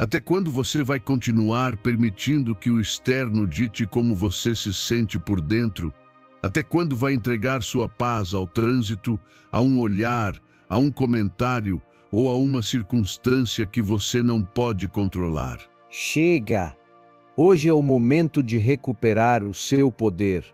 Até quando você vai continuar permitindo que o externo dite como você se sente por dentro? Até quando vai entregar sua paz ao trânsito, a um olhar, a um comentário ou a uma circunstância que você não pode controlar? Chega! Hoje é o momento de recuperar o seu poder.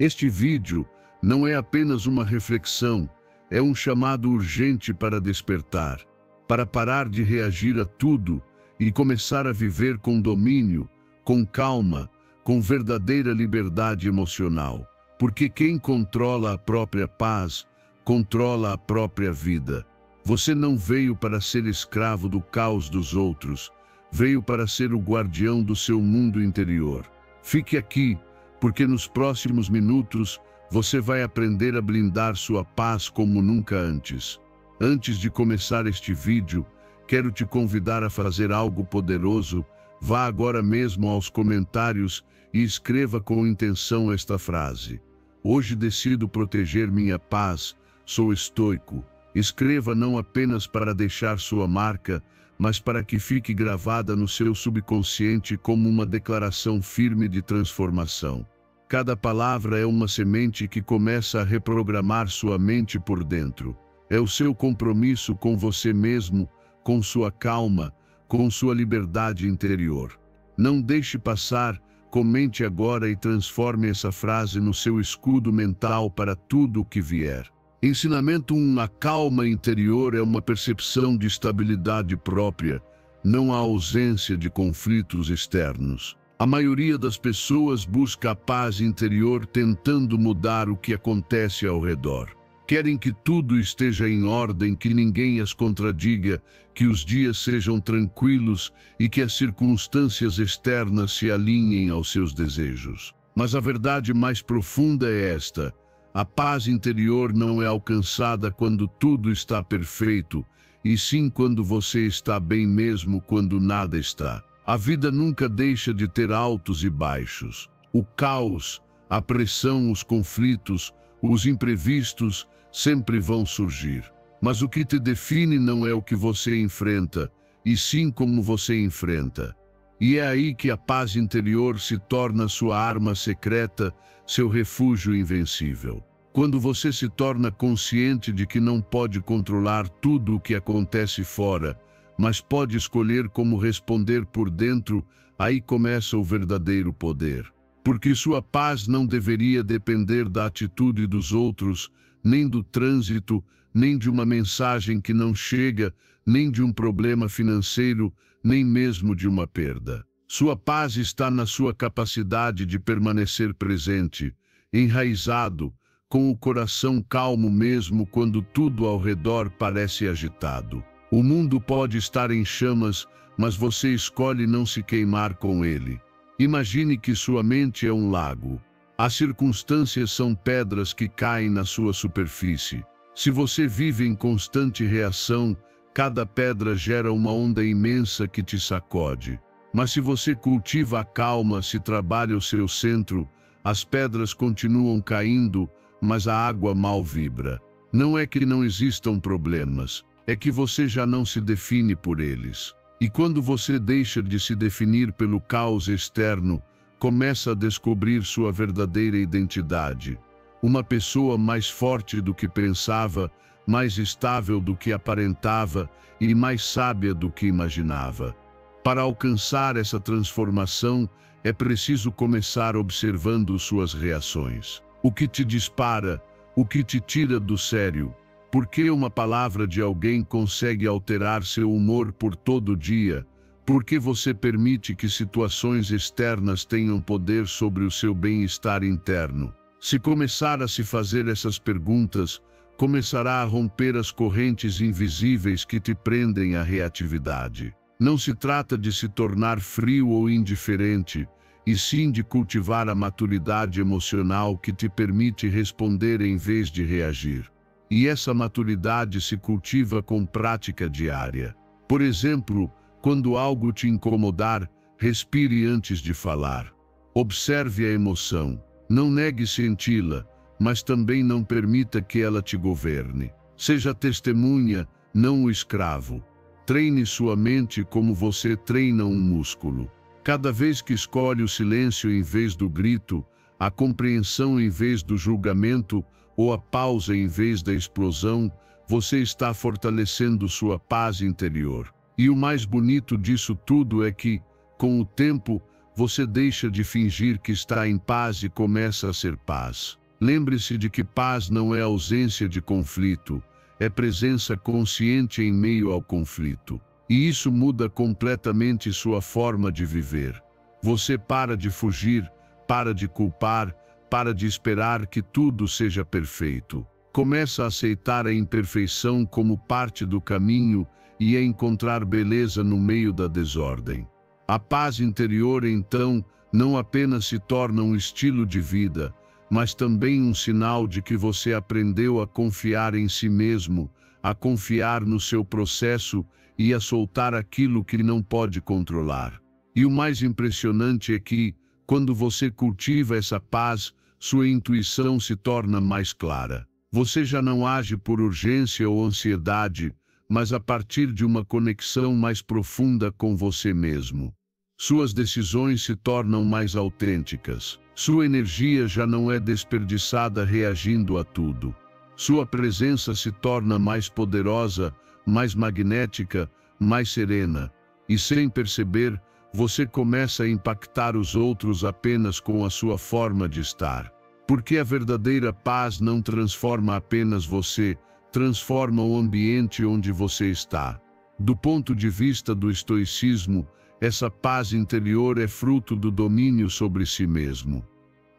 Este vídeo não é apenas uma reflexão, é um chamado urgente para despertar, para parar de reagir a tudo e começar a viver com domínio, com calma, com verdadeira liberdade emocional. Porque quem controla a própria paz, controla a própria vida. Você não veio para ser escravo do caos dos outros, veio para ser o guardião do seu mundo interior. Fique aqui, porque nos próximos minutos você vai aprender a blindar sua paz como nunca antes. Antes de começar este vídeo, quero te convidar a fazer algo poderoso. Vá agora mesmo aos comentários e escreva com intenção esta frase: hoje decido proteger minha paz, sou estoico. Escreva não apenas para deixar sua marca, mas para que fique gravada no seu subconsciente como uma declaração firme de transformação. Cada palavra é uma semente que começa a reprogramar sua mente por dentro. É o seu compromisso com você mesmo, com sua calma, com sua liberdade interior. Não deixe passar, comente agora e transforme essa frase no seu escudo mental para tudo o que vier. Ensinamento 1: a calma interior é uma percepção de estabilidade própria, não a ausência de conflitos externos. A maioria das pessoas busca a paz interior tentando mudar o que acontece ao redor. Querem que tudo esteja em ordem, que ninguém as contradiga, que os dias sejam tranquilos e que as circunstâncias externas se alinhem aos seus desejos. Mas a verdade mais profunda é esta: a paz interior não é alcançada quando tudo está perfeito, e sim quando você está bem mesmo quando nada está. A vida nunca deixa de ter altos e baixos. O caos, a pressão, os conflitos, os imprevistos sempre vão surgir. Mas o que te define não é o que você enfrenta, e sim como você enfrenta. E é aí que a paz interior se torna sua arma secreta, seu refúgio invencível. Quando você se torna consciente de que não pode controlar tudo o que acontece fora, mas pode escolher como responder por dentro, aí começa o verdadeiro poder. Porque sua paz não deveria depender da atitude dos outros, nem do trânsito, nem de uma mensagem que não chega, nem de um problema financeiro, nem mesmo de uma perda. Sua paz está na sua capacidade de permanecer presente, enraizado, com o coração calmo mesmo quando tudo ao redor parece agitado. O mundo pode estar em chamas, mas você escolhe não se queimar com ele. Imagine que sua mente é um lago. As circunstâncias são pedras que caem na sua superfície. Se você vive em constante reação, cada pedra gera uma onda imensa que te sacode. Mas se você cultiva a calma, se trabalha o seu centro, as pedras continuam caindo, mas a água mal vibra. Não é que não existam problemas, é que você já não se define por eles. E quando você deixa de se definir pelo caos externo, começa a descobrir sua verdadeira identidade. Uma pessoa mais forte do que pensava, mais estável do que aparentava e mais sábia do que imaginava. Para alcançar essa transformação, é preciso começar observando suas reações. O que te dispara, o que te tira do sério. Por que uma palavra de alguém consegue alterar seu humor por todo o dia? Por que você permite que situações externas tenham poder sobre o seu bem-estar interno? Se começar a se fazer essas perguntas, começará a romper as correntes invisíveis que te prendem à reatividade. Não se trata de se tornar frio ou indiferente, e sim de cultivar a maturidade emocional que te permite responder em vez de reagir. E essa maturidade se cultiva com prática diária. Por exemplo, quando algo te incomodar, respire antes de falar. Observe a emoção. Não negue senti-la, mas também não permita que ela te governe. Seja testemunha, não o escravo. Treine sua mente como você treina um músculo. Cada vez que escolhe o silêncio em vez do grito, a compreensão em vez do julgamento ou a pausa em vez da explosão, você está fortalecendo sua paz interior. E o mais bonito disso tudo é que, com o tempo, você deixa de fingir que está em paz e começa a ser paz. Lembre-se de que paz não é ausência de conflito, é presença consciente em meio ao conflito. E isso muda completamente sua forma de viver. Você para de fugir, para de culpar, para de esperar que tudo seja perfeito. Começa a aceitar a imperfeição como parte do caminho e a encontrar beleza no meio da desordem. A paz interior, então, não apenas se torna um estilo de vida, mas também um sinal de que você aprendeu a confiar em si mesmo, a confiar no seu processo e a soltar aquilo que não pode controlar. E o mais impressionante é que, quando você cultiva essa paz, sua intuição se torna mais clara. Você já não age por urgência ou ansiedade, mas a partir de uma conexão mais profunda com você mesmo. Suas decisões se tornam mais autênticas. Sua energia já não é desperdiçada reagindo a tudo. Sua presença se torna mais poderosa, mais magnética, mais serena. E sem perceber, você começa a impactar os outros apenas com a sua forma de estar. Porque a verdadeira paz não transforma apenas você, transforma o ambiente onde você está. Do ponto de vista do estoicismo, essa paz interior é fruto do domínio sobre si mesmo.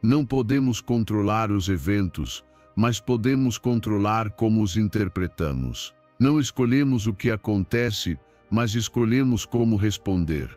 Não podemos controlar os eventos, mas podemos controlar como os interpretamos. Não escolhemos o que acontece, mas escolhemos como responder.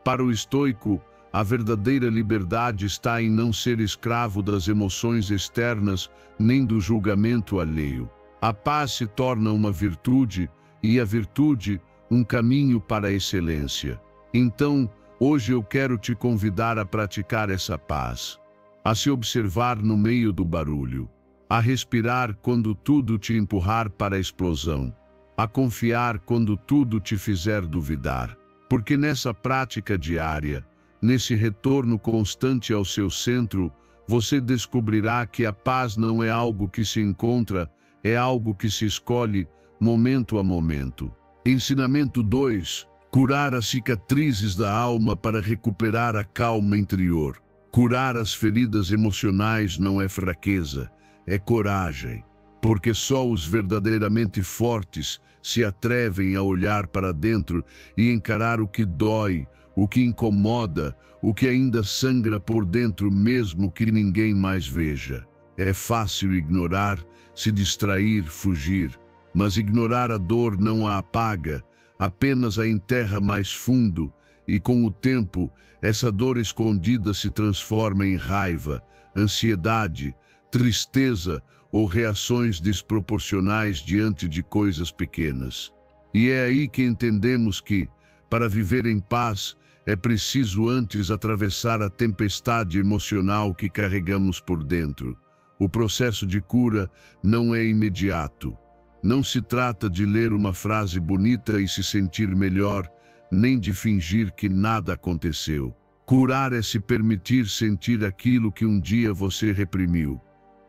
Para o estoico, a verdadeira liberdade está em não ser escravo das emoções externas nem do julgamento alheio. A paz se torna uma virtude e a virtude um caminho para a excelência. Então, hoje eu quero te convidar a praticar essa paz, a se observar no meio do barulho, a respirar quando tudo te empurrar para a explosão, a confiar quando tudo te fizer duvidar. Porque nessa prática diária, nesse retorno constante ao seu centro, você descobrirá que a paz não é algo que se encontra, é algo que se escolhe, momento a momento. Ensinamento 2. Curar as cicatrizes da alma para recuperar a calma interior. Curar as feridas emocionais não é fraqueza, é coragem. Porque só os verdadeiramente fortes se atrevem a olhar para dentro e encarar o que dói, o que incomoda, o que ainda sangra por dentro mesmo que ninguém mais veja. É fácil ignorar, se distrair, fugir, mas ignorar a dor não a apaga, apenas a enterra mais fundo, e com o tempo, essa dor escondida se transforma em raiva, ansiedade, tristeza ou reações desproporcionais diante de coisas pequenas. E é aí que entendemos que, para viver em paz, é preciso antes atravessar a tempestade emocional que carregamos por dentro. O processo de cura não é imediato. Não se trata de ler uma frase bonita e se sentir melhor, nem de fingir que nada aconteceu. Curar é se permitir sentir aquilo que um dia você reprimiu.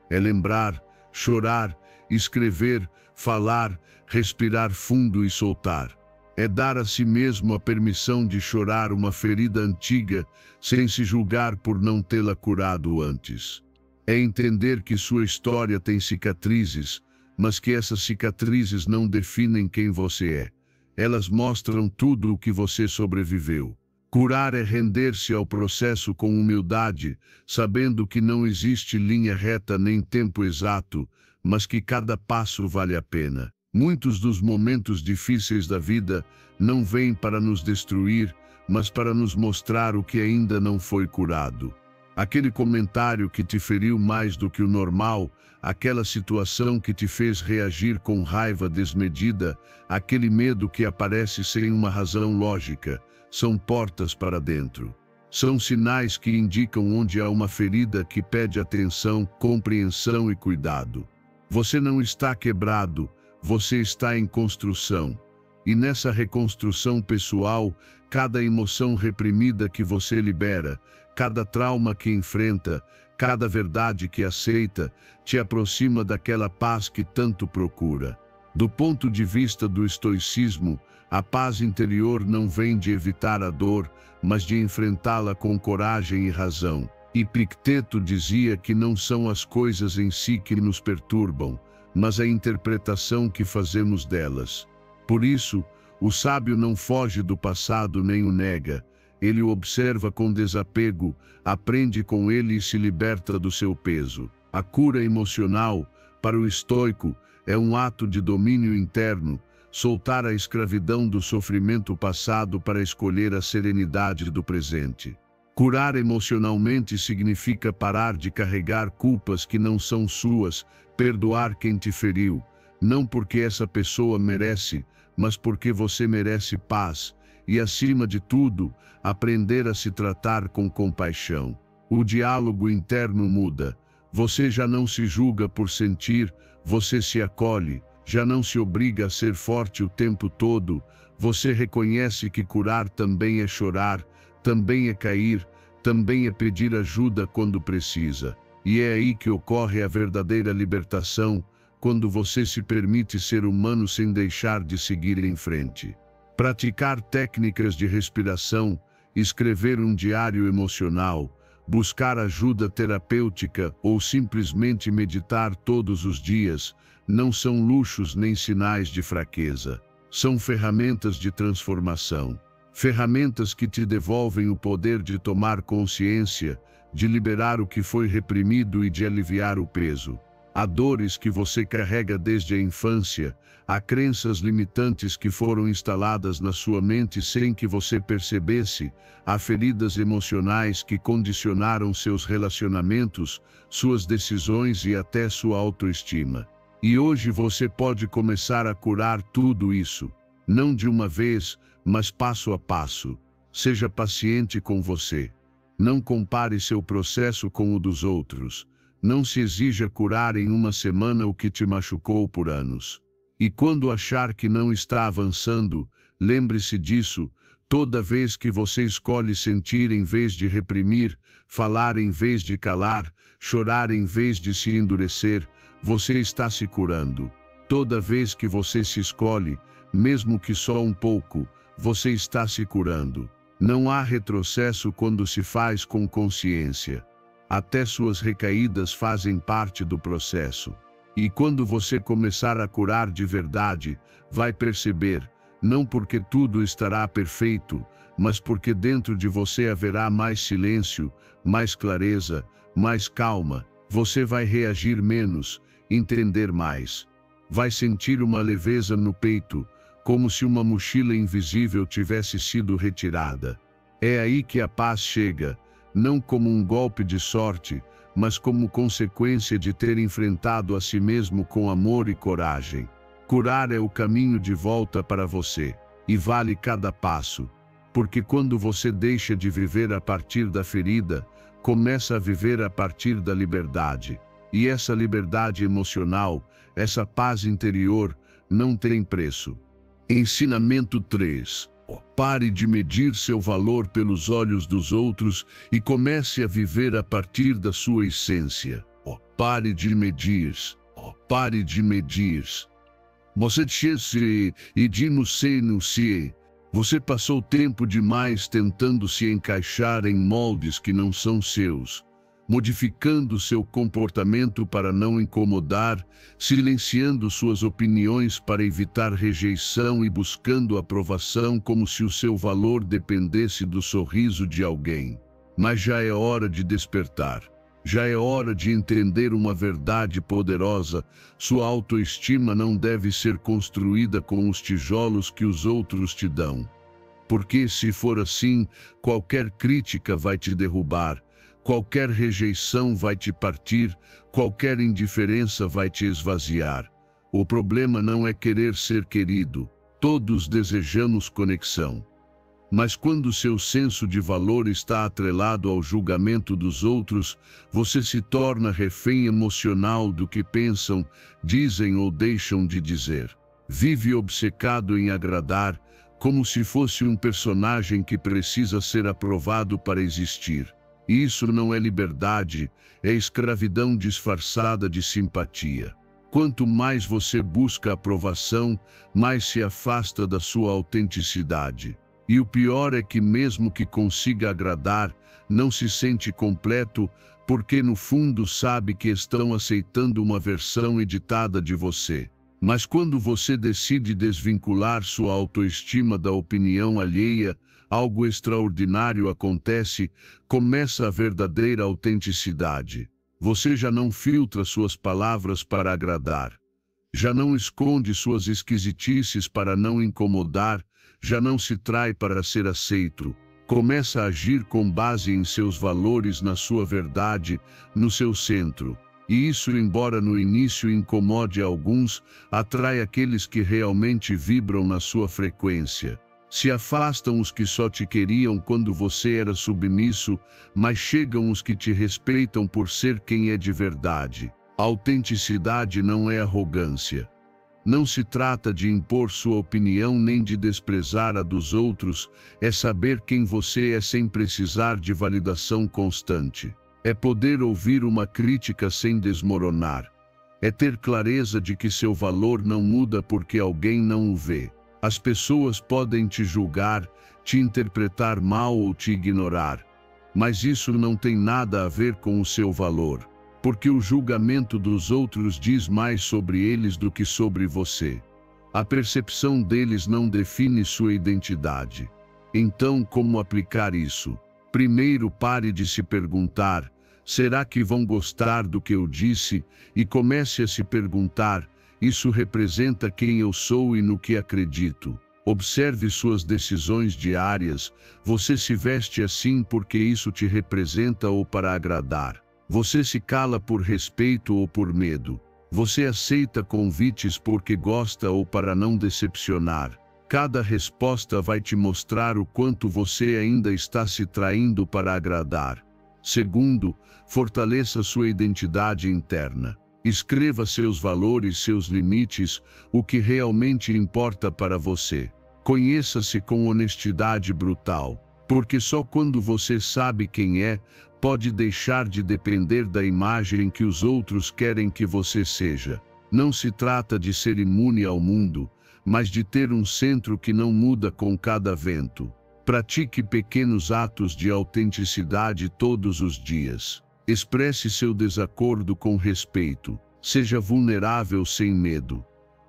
É lembrar, chorar, escrever, falar, respirar fundo e soltar. É dar a si mesmo a permissão de chorar uma ferida antiga sem se julgar por não tê-la curado antes. É entender que sua história tem cicatrizes, mas que essas cicatrizes não definem quem você é. Elas mostram tudo o que você sobreviveu. Curar é render-se ao processo com humildade, sabendo que não existe linha reta nem tempo exato, mas que cada passo vale a pena. Muitos dos momentos difíceis da vida não vêm para nos destruir, mas para nos mostrar o que ainda não foi curado. Aquele comentário que te feriu mais do que o normal, aquela situação que te fez reagir com raiva desmedida, aquele medo que aparece sem uma razão lógica, são portas para dentro. São sinais que indicam onde há uma ferida que pede atenção, compreensão e cuidado. Você não está quebrado, você está em construção. E nessa reconstrução pessoal, cada emoção reprimida que você libera, cada trauma que enfrenta, cada verdade que aceita, te aproxima daquela paz que tanto procura. Do ponto de vista do estoicismo, a paz interior não vem de evitar a dor, mas de enfrentá-la com coragem e razão. Epicteto dizia que não são as coisas em si que nos perturbam, mas a interpretação que fazemos delas. Por isso, o sábio não foge do passado nem o nega, ele o observa com desapego, aprende com ele e se liberta do seu peso. A cura emocional, para o estoico, é um ato de domínio interno, soltar a escravidão do sofrimento passado para escolher a serenidade do presente. Curar emocionalmente significa parar de carregar culpas que não são suas, perdoar quem te feriu, não porque essa pessoa merece, mas porque você merece paz, e acima de tudo, aprender a se tratar com compaixão. O diálogo interno muda. Você já não se julga por sentir, você se acolhe, já não se obriga a ser forte o tempo todo, você reconhece que curar também é chorar, também é cair, também é pedir ajuda quando precisa. E é aí que ocorre a verdadeira libertação, quando você se permite ser humano sem deixar de seguir em frente. Praticar técnicas de respiração, escrever um diário emocional, buscar ajuda terapêutica ou simplesmente meditar todos os dias, não são luxos nem sinais de fraqueza. São ferramentas de transformação. Ferramentas que te devolvem o poder de tomar consciência, de liberar o que foi reprimido e de aliviar o peso. Há dores que você carrega desde a infância, há crenças limitantes que foram instaladas na sua mente sem que você percebesse, há feridas emocionais que condicionaram seus relacionamentos, suas decisões e até sua autoestima. E hoje você pode começar a curar tudo isso, não de uma vez, mas passo a passo. Seja paciente com você. Não compare seu processo com o dos outros. Não se exija curar em uma semana o que te machucou por anos. E quando achar que não está avançando, lembre-se disso, toda vez que você escolhe sentir em vez de reprimir, falar em vez de calar, chorar em vez de se endurecer, você está se curando. Toda vez que você se escolhe, mesmo que só um pouco, você está se curando. Não há retrocesso quando se faz com consciência. Até suas recaídas fazem parte do processo. E quando você começar a curar de verdade, vai perceber, não porque tudo estará perfeito, mas porque dentro de você haverá mais silêncio, mais clareza, mais calma. Você vai reagir menos, entender mais. Vai sentir uma leveza no peito, como se uma mochila invisível tivesse sido retirada. É aí que a paz chega, não como um golpe de sorte, mas como consequência de ter enfrentado a si mesmo com amor e coragem. Curar é o caminho de volta para você, e vale cada passo, porque quando você deixa de viver a partir da ferida, começa a viver a partir da liberdade. E essa liberdade emocional, essa paz interior, não tem preço. Ensinamento 3. Pare de medir seu valor pelos olhos dos outros e comece a viver a partir da sua essência. Pare de medir. Pare de medir. Você disse e de no se. Você passou tempo demais tentando se encaixar em moldes que não são seus, modificando seu comportamento para não incomodar, silenciando suas opiniões para evitar rejeição e buscando aprovação como se o seu valor dependesse do sorriso de alguém. Mas já é hora de despertar. Já é hora de entender uma verdade poderosa. Sua autoestima não deve ser construída com os tijolos que os outros te dão. Porque se for assim, qualquer crítica vai te derrubar. Qualquer rejeição vai te partir, qualquer indiferença vai te esvaziar. O problema não é querer ser querido, todos desejamos conexão. Mas quando seu senso de valor está atrelado ao julgamento dos outros, você se torna refém emocional do que pensam, dizem ou deixam de dizer. Vive obcecado em agradar, como se fosse um personagem que precisa ser aprovado para existir. Isso não é liberdade, é escravidão disfarçada de simpatia. Quanto mais você busca aprovação, mais se afasta da sua autenticidade. E o pior é que mesmo que consiga agradar, não se sente completo, porque no fundo sabe que estão aceitando uma versão editada de você. Mas quando você decide desvincular sua autoestima da opinião alheia, algo extraordinário acontece, começa a verdadeira autenticidade. Você já não filtra suas palavras para agradar. Já não esconde suas esquisitices para não incomodar, já não se trai para ser aceito. Começa a agir com base em seus valores, na sua verdade, no seu centro. E isso, embora no início incomode alguns, atrai aqueles que realmente vibram na sua frequência. Se afastam os que só te queriam quando você era submisso, mas chegam os que te respeitam por ser quem é de verdade. A autenticidade não é arrogância. Não se trata de impor sua opinião nem de desprezar a dos outros, é saber quem você é sem precisar de validação constante. É poder ouvir uma crítica sem desmoronar. É ter clareza de que seu valor não muda porque alguém não o vê. As pessoas podem te julgar, te interpretar mal ou te ignorar. Mas isso não tem nada a ver com o seu valor, porque o julgamento dos outros diz mais sobre eles do que sobre você. A percepção deles não define sua identidade. Então, como aplicar isso? Primeiro, pare de se perguntar: será que vão gostar do que eu disse? E comece a se perguntar: isso representa quem eu sou e no que acredito? Observe suas decisões diárias. Você se veste assim porque isso te representa ou para agradar? Você se cala por respeito ou por medo? Você aceita convites porque gosta ou para não decepcionar? Cada resposta vai te mostrar o quanto você ainda está se traindo para agradar. Segundo, fortaleça sua identidade interna. Escreva seus valores, seus limites, o que realmente importa para você. Conheça-se com honestidade brutal, porque só quando você sabe quem é, pode deixar de depender da imagem que os outros querem que você seja. Não se trata de ser imune ao mundo, mas de ter um centro que não muda com cada vento. Pratique pequenos atos de autenticidade todos os dias. Expresse seu desacordo com respeito. Seja vulnerável sem medo.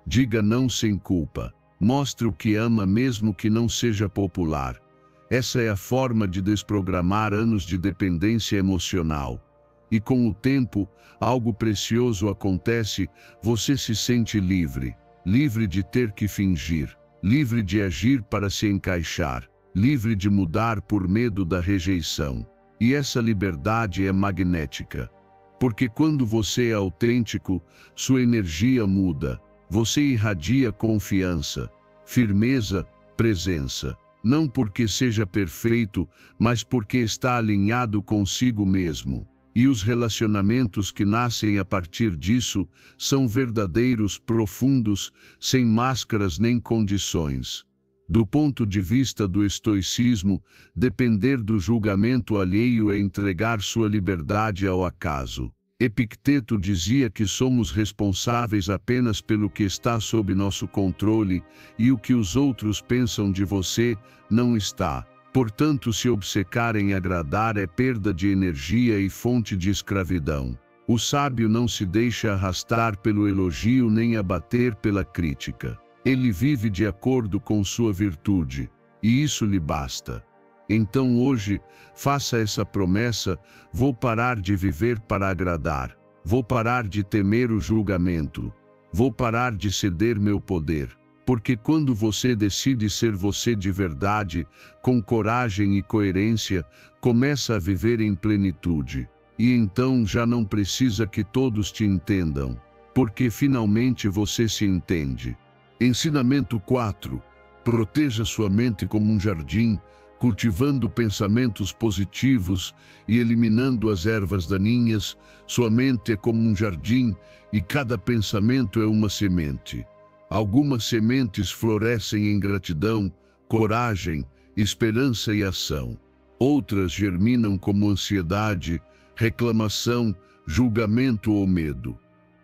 Diga não sem culpa. Mostre o que ama mesmo que não seja popular. Essa é a forma de desprogramar anos de dependência emocional. E com o tempo, algo precioso acontece, você se sente livre. Livre de ter que fingir. Livre de agir para se encaixar. Livre de mudar por medo da rejeição. E essa liberdade é magnética. Porque quando você é autêntico, sua energia muda. Você irradia confiança, firmeza, presença. Não porque seja perfeito, mas porque está alinhado consigo mesmo. E os relacionamentos que nascem a partir disso são verdadeiros, profundos, sem máscaras nem condições. Do ponto de vista do estoicismo, depender do julgamento alheio é entregar sua liberdade ao acaso. Epicteto dizia que somos responsáveis apenas pelo que está sob nosso controle, e o que os outros pensam de você não está. Portanto, se obcecar em agradar é perda de energia e fonte de escravidão. O sábio não se deixa arrastar pelo elogio nem abater pela crítica. Ele vive de acordo com sua virtude, e isso lhe basta. Então hoje, faça essa promessa: vou parar de viver para agradar. Vou parar de temer o julgamento. Vou parar de ceder meu poder. Porque quando você decide ser você de verdade, com coragem e coerência, começa a viver em plenitude. E então já não precisa que todos te entendam, porque finalmente você se entende. Ensinamento 4. Proteja sua mente como um jardim, cultivando pensamentos positivos e eliminando as ervas daninhas. Sua mente é como um jardim e cada pensamento é uma semente. Algumas sementes florescem em gratidão, coragem, esperança e ação. Outras germinam como ansiedade, reclamação, julgamento ou medo.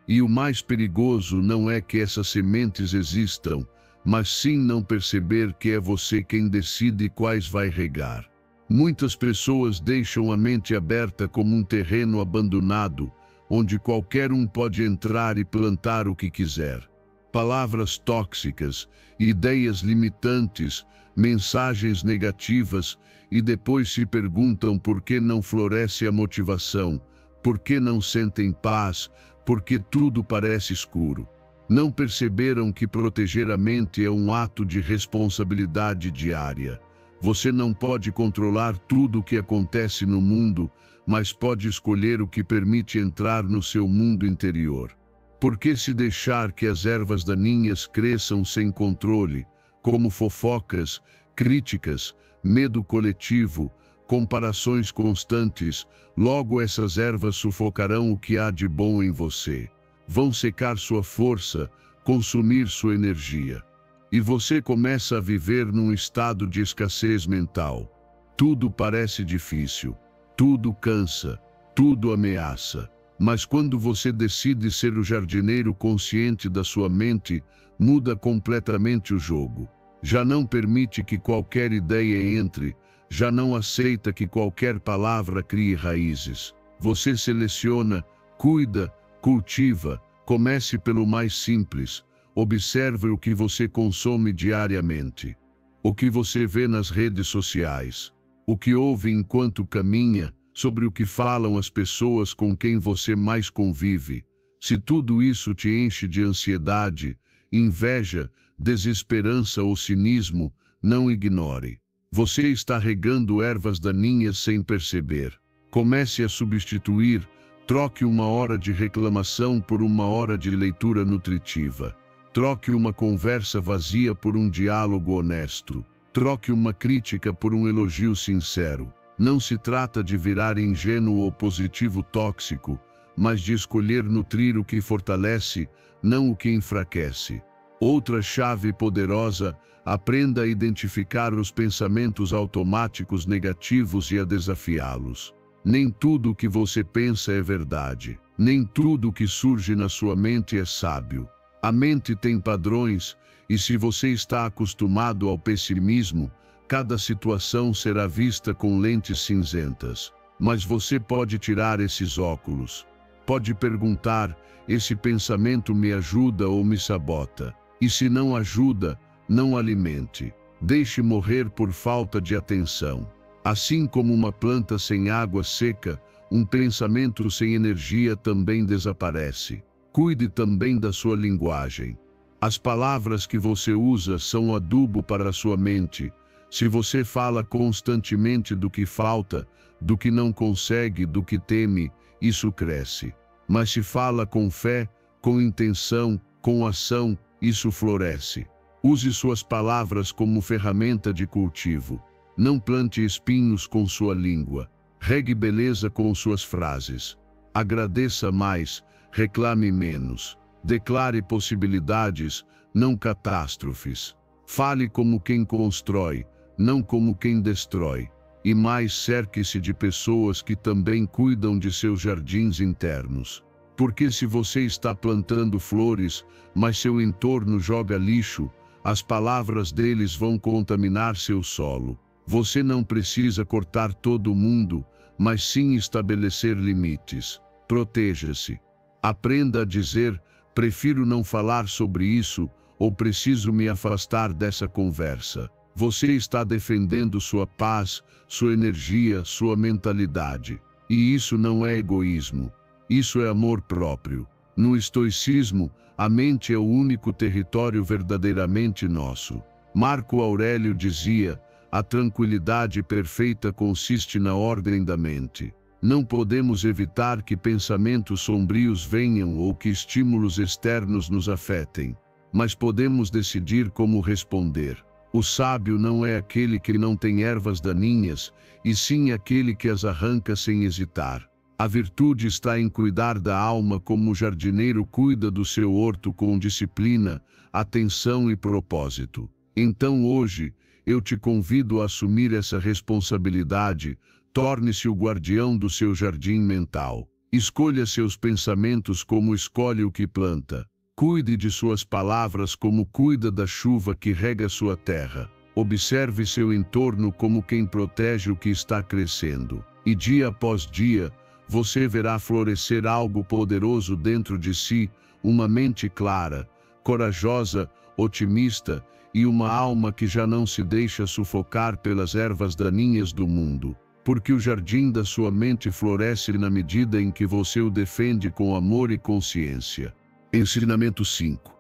E o mais perigoso não é que essas sementes existam, mas sim não perceber que é você quem decide quais vai regar. Muitas pessoas deixam a mente aberta como um terreno abandonado, onde qualquer um pode entrar e plantar o que quiser. Palavras tóxicas, ideias limitantes, mensagens negativas, e depois se perguntam por que não floresce a motivação, por que não sentem paz, por que tudo parece escuro. Não perceberam que proteger a mente é um ato de responsabilidade diária. Você não pode controlar tudo o que acontece no mundo, mas pode escolher o que permite entrar no seu mundo interior. Por que se deixar que as ervas daninhas cresçam sem controle, como fofocas, críticas, medo coletivo, comparações constantes? Logo essas ervas sufocarão o que há de bom em você. Vão secar sua força, consumir sua energia. E você começa a viver num estado de escassez mental. Tudo parece difícil, tudo cansa, tudo ameaça. Mas quando você decide ser o jardineiro consciente da sua mente, muda completamente o jogo. Já não permite que qualquer ideia entre, já não aceita que qualquer palavra crie raízes. Você seleciona, cuida, cultiva. Comece pelo mais simples. Observe o que você consome diariamente. O que você vê nas redes sociais. O que ouve enquanto caminha. Sobre o que falam as pessoas com quem você mais convive. Se tudo isso te enche de ansiedade, inveja, desesperança ou cinismo, não ignore. Você está regando ervas daninhas sem perceber. Comece a substituir. Troque uma hora de reclamação por uma hora de leitura nutritiva. Troque uma conversa vazia por um diálogo honesto. Troque uma crítica por um elogio sincero. Não se trata de virar ingênuo ou positivo tóxico, mas de escolher nutrir o que fortalece, não o que enfraquece. Outra chave poderosa: aprenda a identificar os pensamentos automáticos negativos e a desafiá-los. Nem tudo o que você pensa é verdade. Nem tudo o que surge na sua mente é sábio. A mente tem padrões, e se você está acostumado ao pessimismo, cada situação será vista com lentes cinzentas. Mas você pode tirar esses óculos. Pode perguntar: esse pensamento me ajuda ou me sabota? E se não ajuda, não alimente. Deixe morrer por falta de atenção. Assim como uma planta sem água seca, um pensamento sem energia também desaparece. Cuide também da sua linguagem. As palavras que você usa são adubo para a sua mente. Se você fala constantemente do que falta, do que não consegue, do que teme, isso cresce. Mas se fala com fé, com intenção, com ação, isso floresce. Use suas palavras como ferramenta de cultivo. Não plante espinhos com sua língua. Regue beleza com suas frases. Agradeça mais, reclame menos. Declare possibilidades, não catástrofes. Fale como quem constrói, não como quem destrói. E mais, cerque-se de pessoas que também cuidam de seus jardins internos. Porque se você está plantando flores, mas seu entorno joga lixo, as palavras deles vão contaminar seu solo. Você não precisa cortar todo mundo, mas sim estabelecer limites. Proteja-se. Aprenda a dizer: prefiro não falar sobre isso, ou preciso me afastar dessa conversa. Você está defendendo sua paz, sua energia, sua mentalidade. E isso não é egoísmo. Isso é amor próprio. No estoicismo, a mente é o único território verdadeiramente nosso. Marco Aurélio dizia: a tranquilidade perfeita consiste na ordem da mente. Não podemos evitar que pensamentos sombrios venham ou que estímulos externos nos afetem, mas podemos decidir como responder. O sábio não é aquele que não tem ervas daninhas, e sim aquele que as arranca sem hesitar. A virtude está em cuidar da alma como o jardineiro cuida do seu horto com disciplina, atenção e propósito. Então hoje, eu te convido a assumir essa responsabilidade. Torne-se o guardião do seu jardim mental. Escolha seus pensamentos como escolhe o que planta. Cuide de suas palavras como cuida da chuva que rega sua terra. Observe seu entorno como quem protege o que está crescendo. E dia após dia, você verá florescer algo poderoso dentro de si, uma mente clara, corajosa, otimista e uma alma que já não se deixa sufocar pelas ervas daninhas do mundo. Porque o jardim da sua mente floresce na medida em que você o defende com amor e consciência. Ensinamento 5.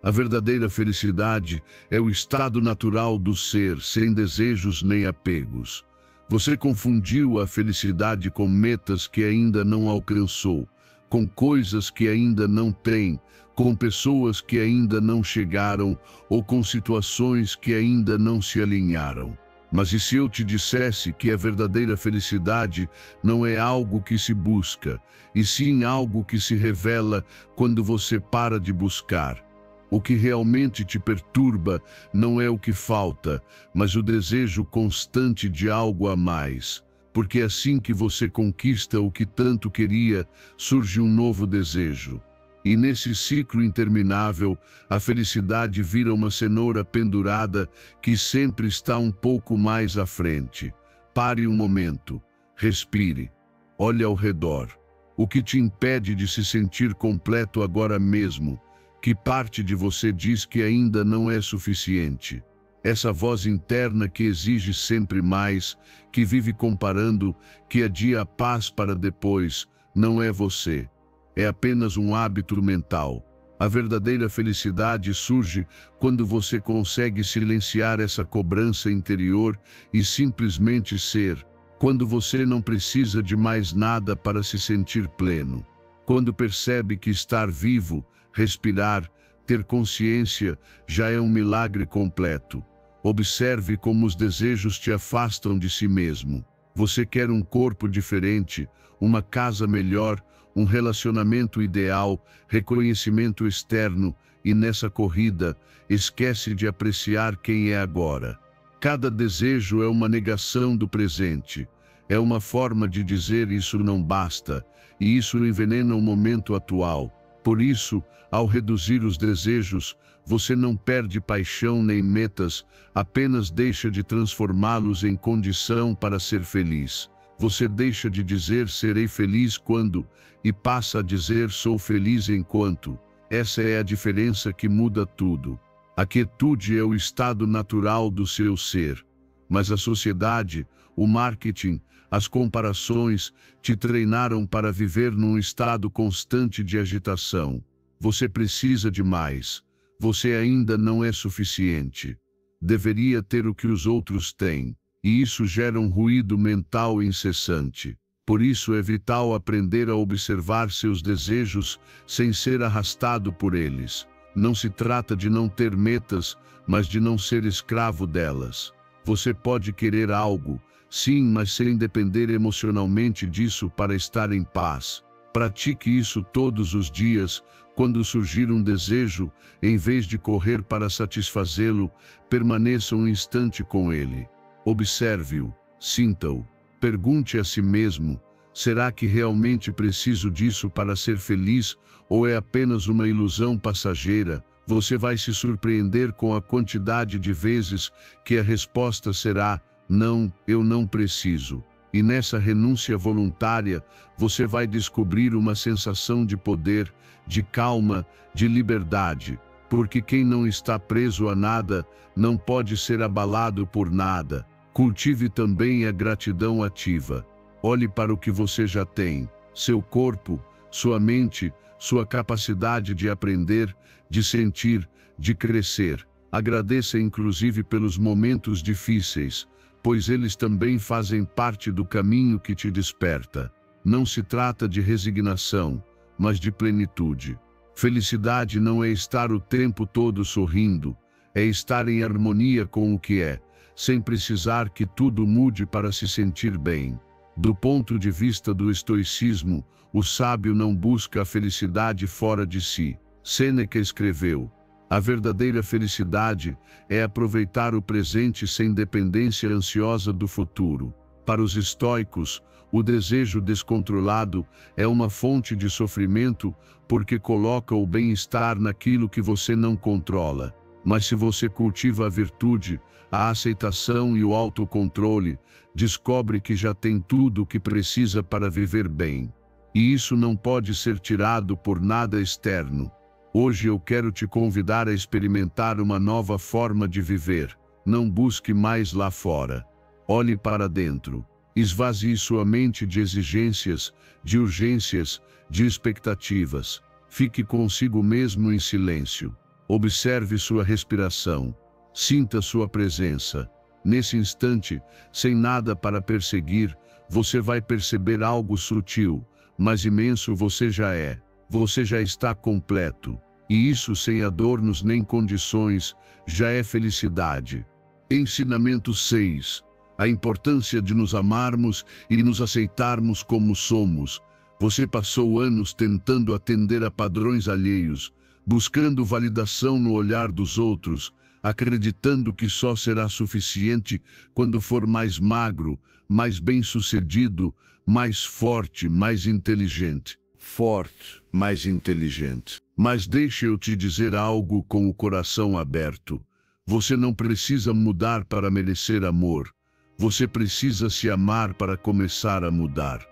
A verdadeira felicidade é o estado natural do ser, sem desejos nem apegos. Você confundiu a felicidade com metas que ainda não alcançou, com coisas que ainda não tem, com pessoas que ainda não chegaram ou com situações que ainda não se alinharam. Mas e se eu te dissesse que a verdadeira felicidade não é algo que se busca, e sim algo que se revela quando você para de buscar? O que realmente te perturba não é o que falta, mas o desejo constante de algo a mais. Porque assim que você conquista o que tanto queria, surge um novo desejo. E nesse ciclo interminável, a felicidade vira uma cenoura pendurada que sempre está um pouco mais à frente. Pare um momento, respire, olhe ao redor. O que te impede de se sentir completo agora mesmo? Que parte de você diz que ainda não é suficiente? Essa voz interna que exige sempre mais, que vive comparando, que adia a paz para depois, não é você. É apenas um hábito mental. A verdadeira felicidade surge quando você consegue silenciar essa cobrança interior e simplesmente ser. Quando você não precisa de mais nada para se sentir pleno. Quando percebe que estar vivo, respirar, ter consciência, já é um milagre completo. Observe como os desejos te afastam de si mesmo. Você quer um corpo diferente, uma casa melhor, um relacionamento ideal, reconhecimento externo, e nessa corrida, esquece de apreciar quem é agora. Cada desejo é uma negação do presente. É uma forma de dizer isso não basta, e isso envenena o momento atual. Por isso, ao reduzir os desejos, você não perde paixão nem metas, apenas deixa de transformá-los em condição para ser feliz. Você deixa de dizer serei feliz quando, e passa a dizer sou feliz enquanto. Essa é a diferença que muda tudo. A quietude é o estado natural do seu ser. Mas a sociedade, o marketing, as comparações, te treinaram para viver num estado constante de agitação. Você precisa de mais. Você ainda não é suficiente. Deveria ter o que os outros têm. E isso gera um ruído mental incessante. Por isso é vital aprender a observar seus desejos sem ser arrastado por eles. Não se trata de não ter metas, mas de não ser escravo delas. Você pode querer algo, sim, mas sem depender emocionalmente disso para estar em paz. Pratique isso todos os dias. Quando surgir um desejo, em vez de correr para satisfazê-lo, permaneça um instante com ele. Observe-o, sinta-o, pergunte a si mesmo, será que realmente preciso disso para ser feliz ou é apenas uma ilusão passageira? Você vai se surpreender com a quantidade de vezes que a resposta será, não, eu não preciso. E nessa renúncia voluntária, você vai descobrir uma sensação de poder, de calma, de liberdade, porque quem não está preso a nada, não pode ser abalado por nada. Cultive também a gratidão ativa. Olhe para o que você já tem, seu corpo, sua mente, sua capacidade de aprender, de sentir, de crescer. Agradeça inclusive pelos momentos difíceis, pois eles também fazem parte do caminho que te desperta. Não se trata de resignação, mas de plenitude. Felicidade não é estar o tempo todo sorrindo, é estar em harmonia com o que é, sem precisar que tudo mude para se sentir bem. Do ponto de vista do estoicismo, o sábio não busca a felicidade fora de si. Sêneca escreveu: a verdadeira felicidade é aproveitar o presente sem dependência ansiosa do futuro. Para os estoicos, o desejo descontrolado é uma fonte de sofrimento porque coloca o bem-estar naquilo que você não controla. Mas se você cultiva a virtude, a aceitação e o autocontrole, descobre que já tem tudo o que precisa para viver bem. E isso não pode ser tirado por nada externo. Hoje eu quero te convidar a experimentar uma nova forma de viver. Não busque mais lá fora. Olhe para dentro. Esvazie sua mente de exigências, de urgências, de expectativas. Fique consigo mesmo em silêncio. Observe sua respiração. Sinta sua presença. Nesse instante, sem nada para perseguir, você vai perceber algo sutil, mas imenso você já é. Você já está completo. E isso sem adornos nem condições, já é felicidade. Ensinamento 6. A importância de nos amarmos e nos aceitarmos como somos. Você passou anos tentando atender a padrões alheios, buscando validação no olhar dos outros, acreditando que só será suficiente quando for mais magro, mais bem-sucedido, mais forte, mais inteligente. Forte, mais inteligente. Mas deixe eu te dizer algo com o coração aberto. Você não precisa mudar para merecer amor. Você precisa se amar para começar a mudar.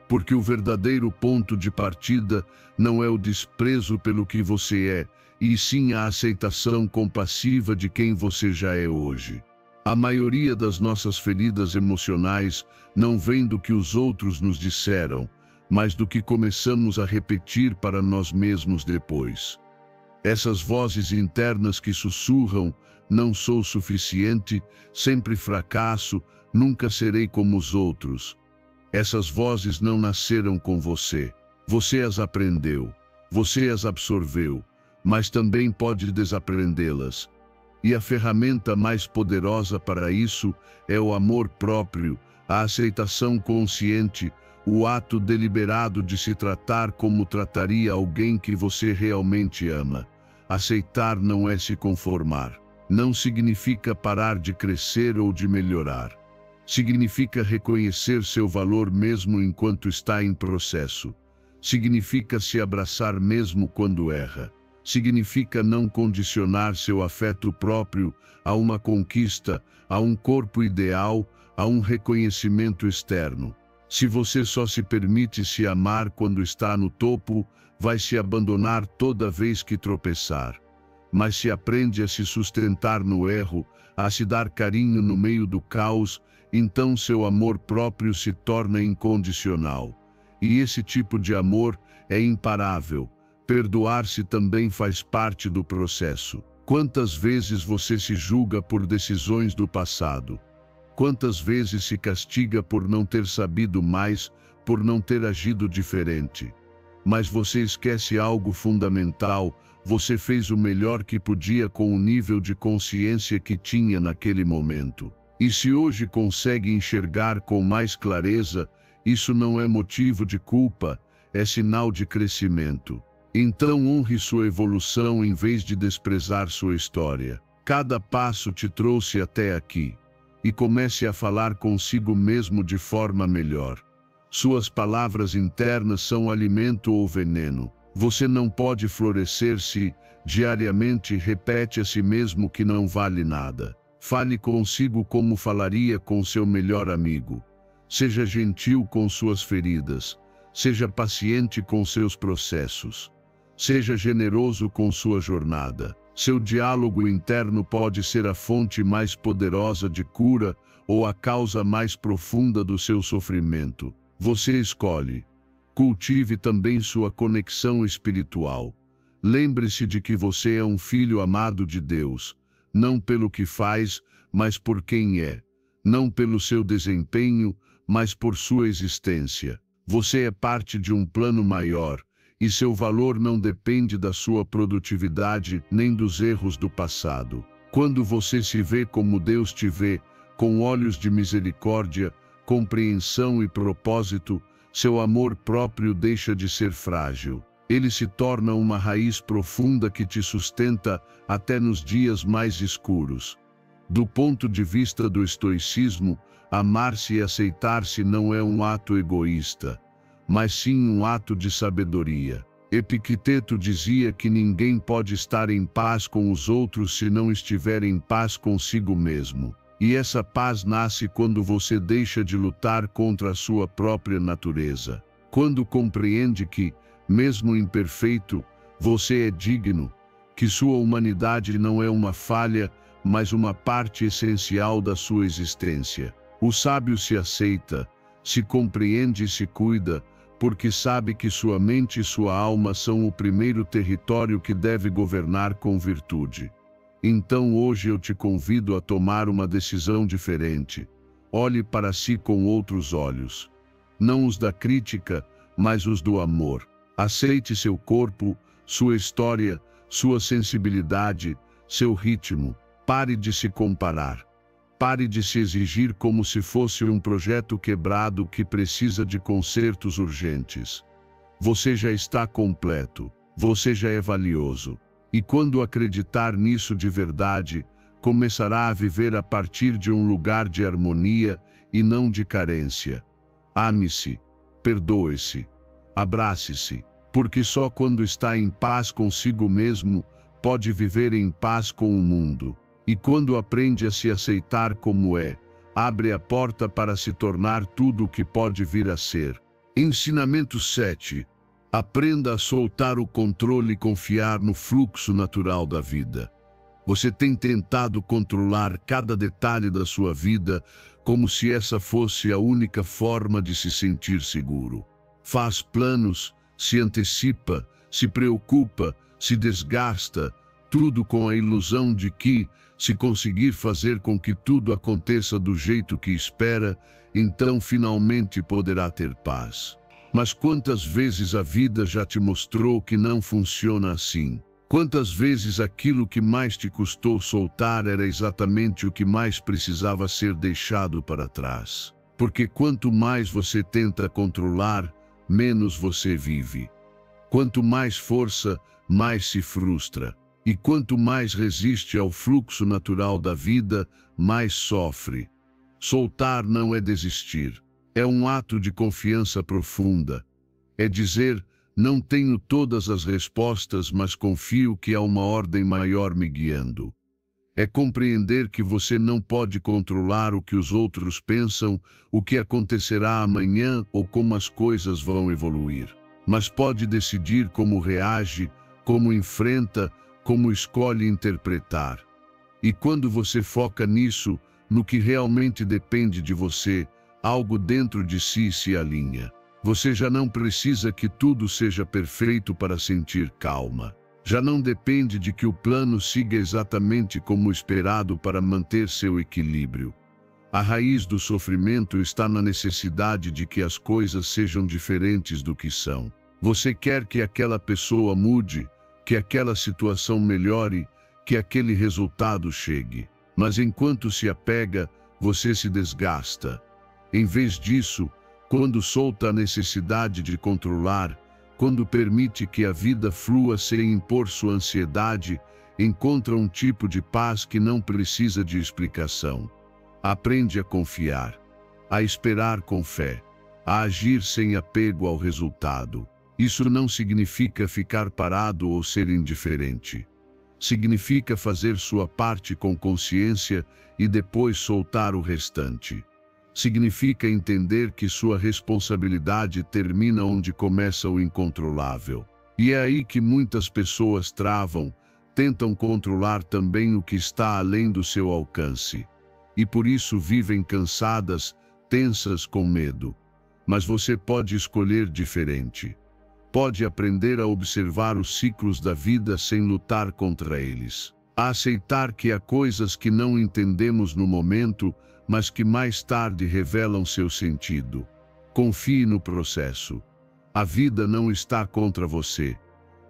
Porque o verdadeiro ponto de partida não é o desprezo pelo que você é, e sim a aceitação compassiva de quem você já é hoje. A maioria das nossas feridas emocionais não vem do que os outros nos disseram, mas do que começamos a repetir para nós mesmos depois. Essas vozes internas que sussurram: não sou suficiente, sempre fracasso, nunca serei como os outros. Essas vozes não nasceram com você. Você as aprendeu, você as absorveu, mas também pode desaprendê-las. E a ferramenta mais poderosa para isso é o amor próprio, a aceitação consciente, o ato deliberado de se tratar como trataria alguém que você realmente ama. Aceitar não é se conformar. Não significa parar de crescer ou de melhorar. Significa reconhecer seu valor mesmo enquanto está em processo. Significa se abraçar mesmo quando erra. Significa não condicionar seu afeto próprio a uma conquista, a um corpo ideal, a um reconhecimento externo. Se você só se permite se amar quando está no topo, vai se abandonar toda vez que tropeçar. Mas se aprende a se sustentar no erro, a se dar carinho no meio do caos, então seu amor próprio se torna incondicional. E esse tipo de amor é imparável. Perdoar-se também faz parte do processo. Quantas vezes você se julga por decisões do passado? Quantas vezes se castiga por não ter sabido mais, por não ter agido diferente? Mas você esquece algo fundamental: você fez o melhor que podia com o nível de consciência que tinha naquele momento. E se hoje consegue enxergar com mais clareza, isso não é motivo de culpa, é sinal de crescimento. Então honre sua evolução em vez de desprezar sua história. Cada passo te trouxe até aqui. E comece a falar consigo mesmo de forma melhor. Suas palavras internas são alimento ou veneno. Você não pode florescer se, diariamente, repete a si mesmo que não vale nada. Fale consigo como falaria com seu melhor amigo. Seja gentil com suas feridas. Seja paciente com seus processos. Seja generoso com sua jornada. Seu diálogo interno pode ser a fonte mais poderosa de cura ou a causa mais profunda do seu sofrimento. Você escolhe. Cultive também sua conexão espiritual. Lembre-se de que você é um filho amado de Deus, não pelo que faz, mas por quem é. Não pelo seu desempenho, mas por sua existência. Você é parte de um plano maior, e seu valor não depende da sua produtividade nem dos erros do passado. Quando você se vê como Deus te vê, com olhos de misericórdia, compreensão e propósito, seu amor próprio deixa de ser frágil. Ele se torna uma raiz profunda que te sustenta até nos dias mais escuros. Do ponto de vista do estoicismo, amar-se e aceitar-se não é um ato egoísta, mas sim um ato de sabedoria. Epicteto dizia que ninguém pode estar em paz com os outros se não estiver em paz consigo mesmo. E essa paz nasce quando você deixa de lutar contra a sua própria natureza. Quando compreende que, mesmo imperfeito, você é digno, que sua humanidade não é uma falha, mas uma parte essencial da sua existência. O sábio se aceita, se compreende e se cuida, porque sabe que sua mente e sua alma são o primeiro território que deve governar com virtude. Então hoje eu te convido a tomar uma decisão diferente. Olhe para si com outros olhos. Não os da crítica, mas os do amor. Aceite seu corpo, sua história, sua sensibilidade, seu ritmo. Pare de se comparar. Pare de se exigir como se fosse um projeto quebrado que precisa de consertos urgentes. Você já está completo. Você já é valioso. E quando acreditar nisso de verdade, começará a viver a partir de um lugar de harmonia e não de carência. Ame-se, perdoe-se, abrace-se, porque só quando está em paz consigo mesmo, pode viver em paz com o mundo. E quando aprende a se aceitar como é, abre a porta para se tornar tudo o que pode vir a ser. Ensinamento 7. Aprenda a soltar o controle e confiar no fluxo natural da vida. Você tem tentado controlar cada detalhe da sua vida como se essa fosse a única forma de se sentir seguro. Faz planos, se antecipa, se preocupa, se desgasta, tudo com a ilusão de que, se conseguir fazer com que tudo aconteça do jeito que espera, então finalmente poderá ter paz. Mas quantas vezes a vida já te mostrou que não funciona assim? Quantas vezes aquilo que mais te custou soltar era exatamente o que mais precisava ser deixado para trás? Porque quanto mais você tenta controlar, menos você vive. Quanto mais força, mais se frustra. E quanto mais resiste ao fluxo natural da vida, mais sofre. Soltar não é desistir. É um ato de confiança profunda. É dizer, não tenho todas as respostas, mas confio que há uma ordem maior me guiando. É compreender que você não pode controlar o que os outros pensam, o que acontecerá amanhã ou como as coisas vão evoluir. Mas pode decidir como reage, como enfrenta, como escolhe interpretar. E quando você foca nisso, no que realmente depende de você, algo dentro de si se alinha. Você já não precisa que tudo seja perfeito para sentir calma. Já não depende de que o plano siga exatamente como esperado para manter seu equilíbrio. A raiz do sofrimento está na necessidade de que as coisas sejam diferentes do que são. Você quer que aquela pessoa mude, que aquela situação melhore, que aquele resultado chegue. Mas enquanto se apega, você se desgasta. Em vez disso, quando solta a necessidade de controlar, quando permite que a vida flua sem impor sua ansiedade, encontra um tipo de paz que não precisa de explicação. Aprende a confiar, a esperar com fé, a agir sem apego ao resultado. Isso não significa ficar parado ou ser indiferente. Significa fazer sua parte com consciência e depois soltar o restante. Significa entender que sua responsabilidade termina onde começa o incontrolável. E é aí que muitas pessoas travam, tentam controlar também o que está além do seu alcance. E por isso vivem cansadas, tensas com medo. Mas você pode escolher diferente. Pode aprender a observar os ciclos da vida sem lutar contra eles. A aceitar que há coisas que não entendemos no momento, mas que mais tarde revelam seu sentido. Confie no processo. A vida não está contra você.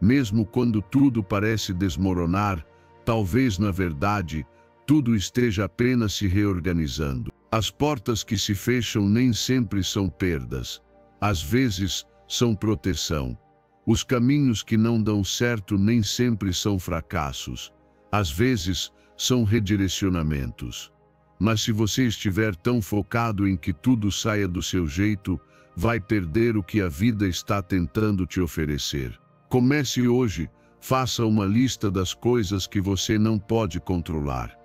Mesmo quando tudo parece desmoronar, talvez na verdade, tudo esteja apenas se reorganizando. As portas que se fecham nem sempre são perdas. Às vezes, são proteção. Os caminhos que não dão certo nem sempre são fracassos. Às vezes, são redirecionamentos. Mas se você estiver tão focado em que tudo saia do seu jeito, vai perder o que a vida está tentando te oferecer. Comece hoje, faça uma lista das coisas que você não pode controlar.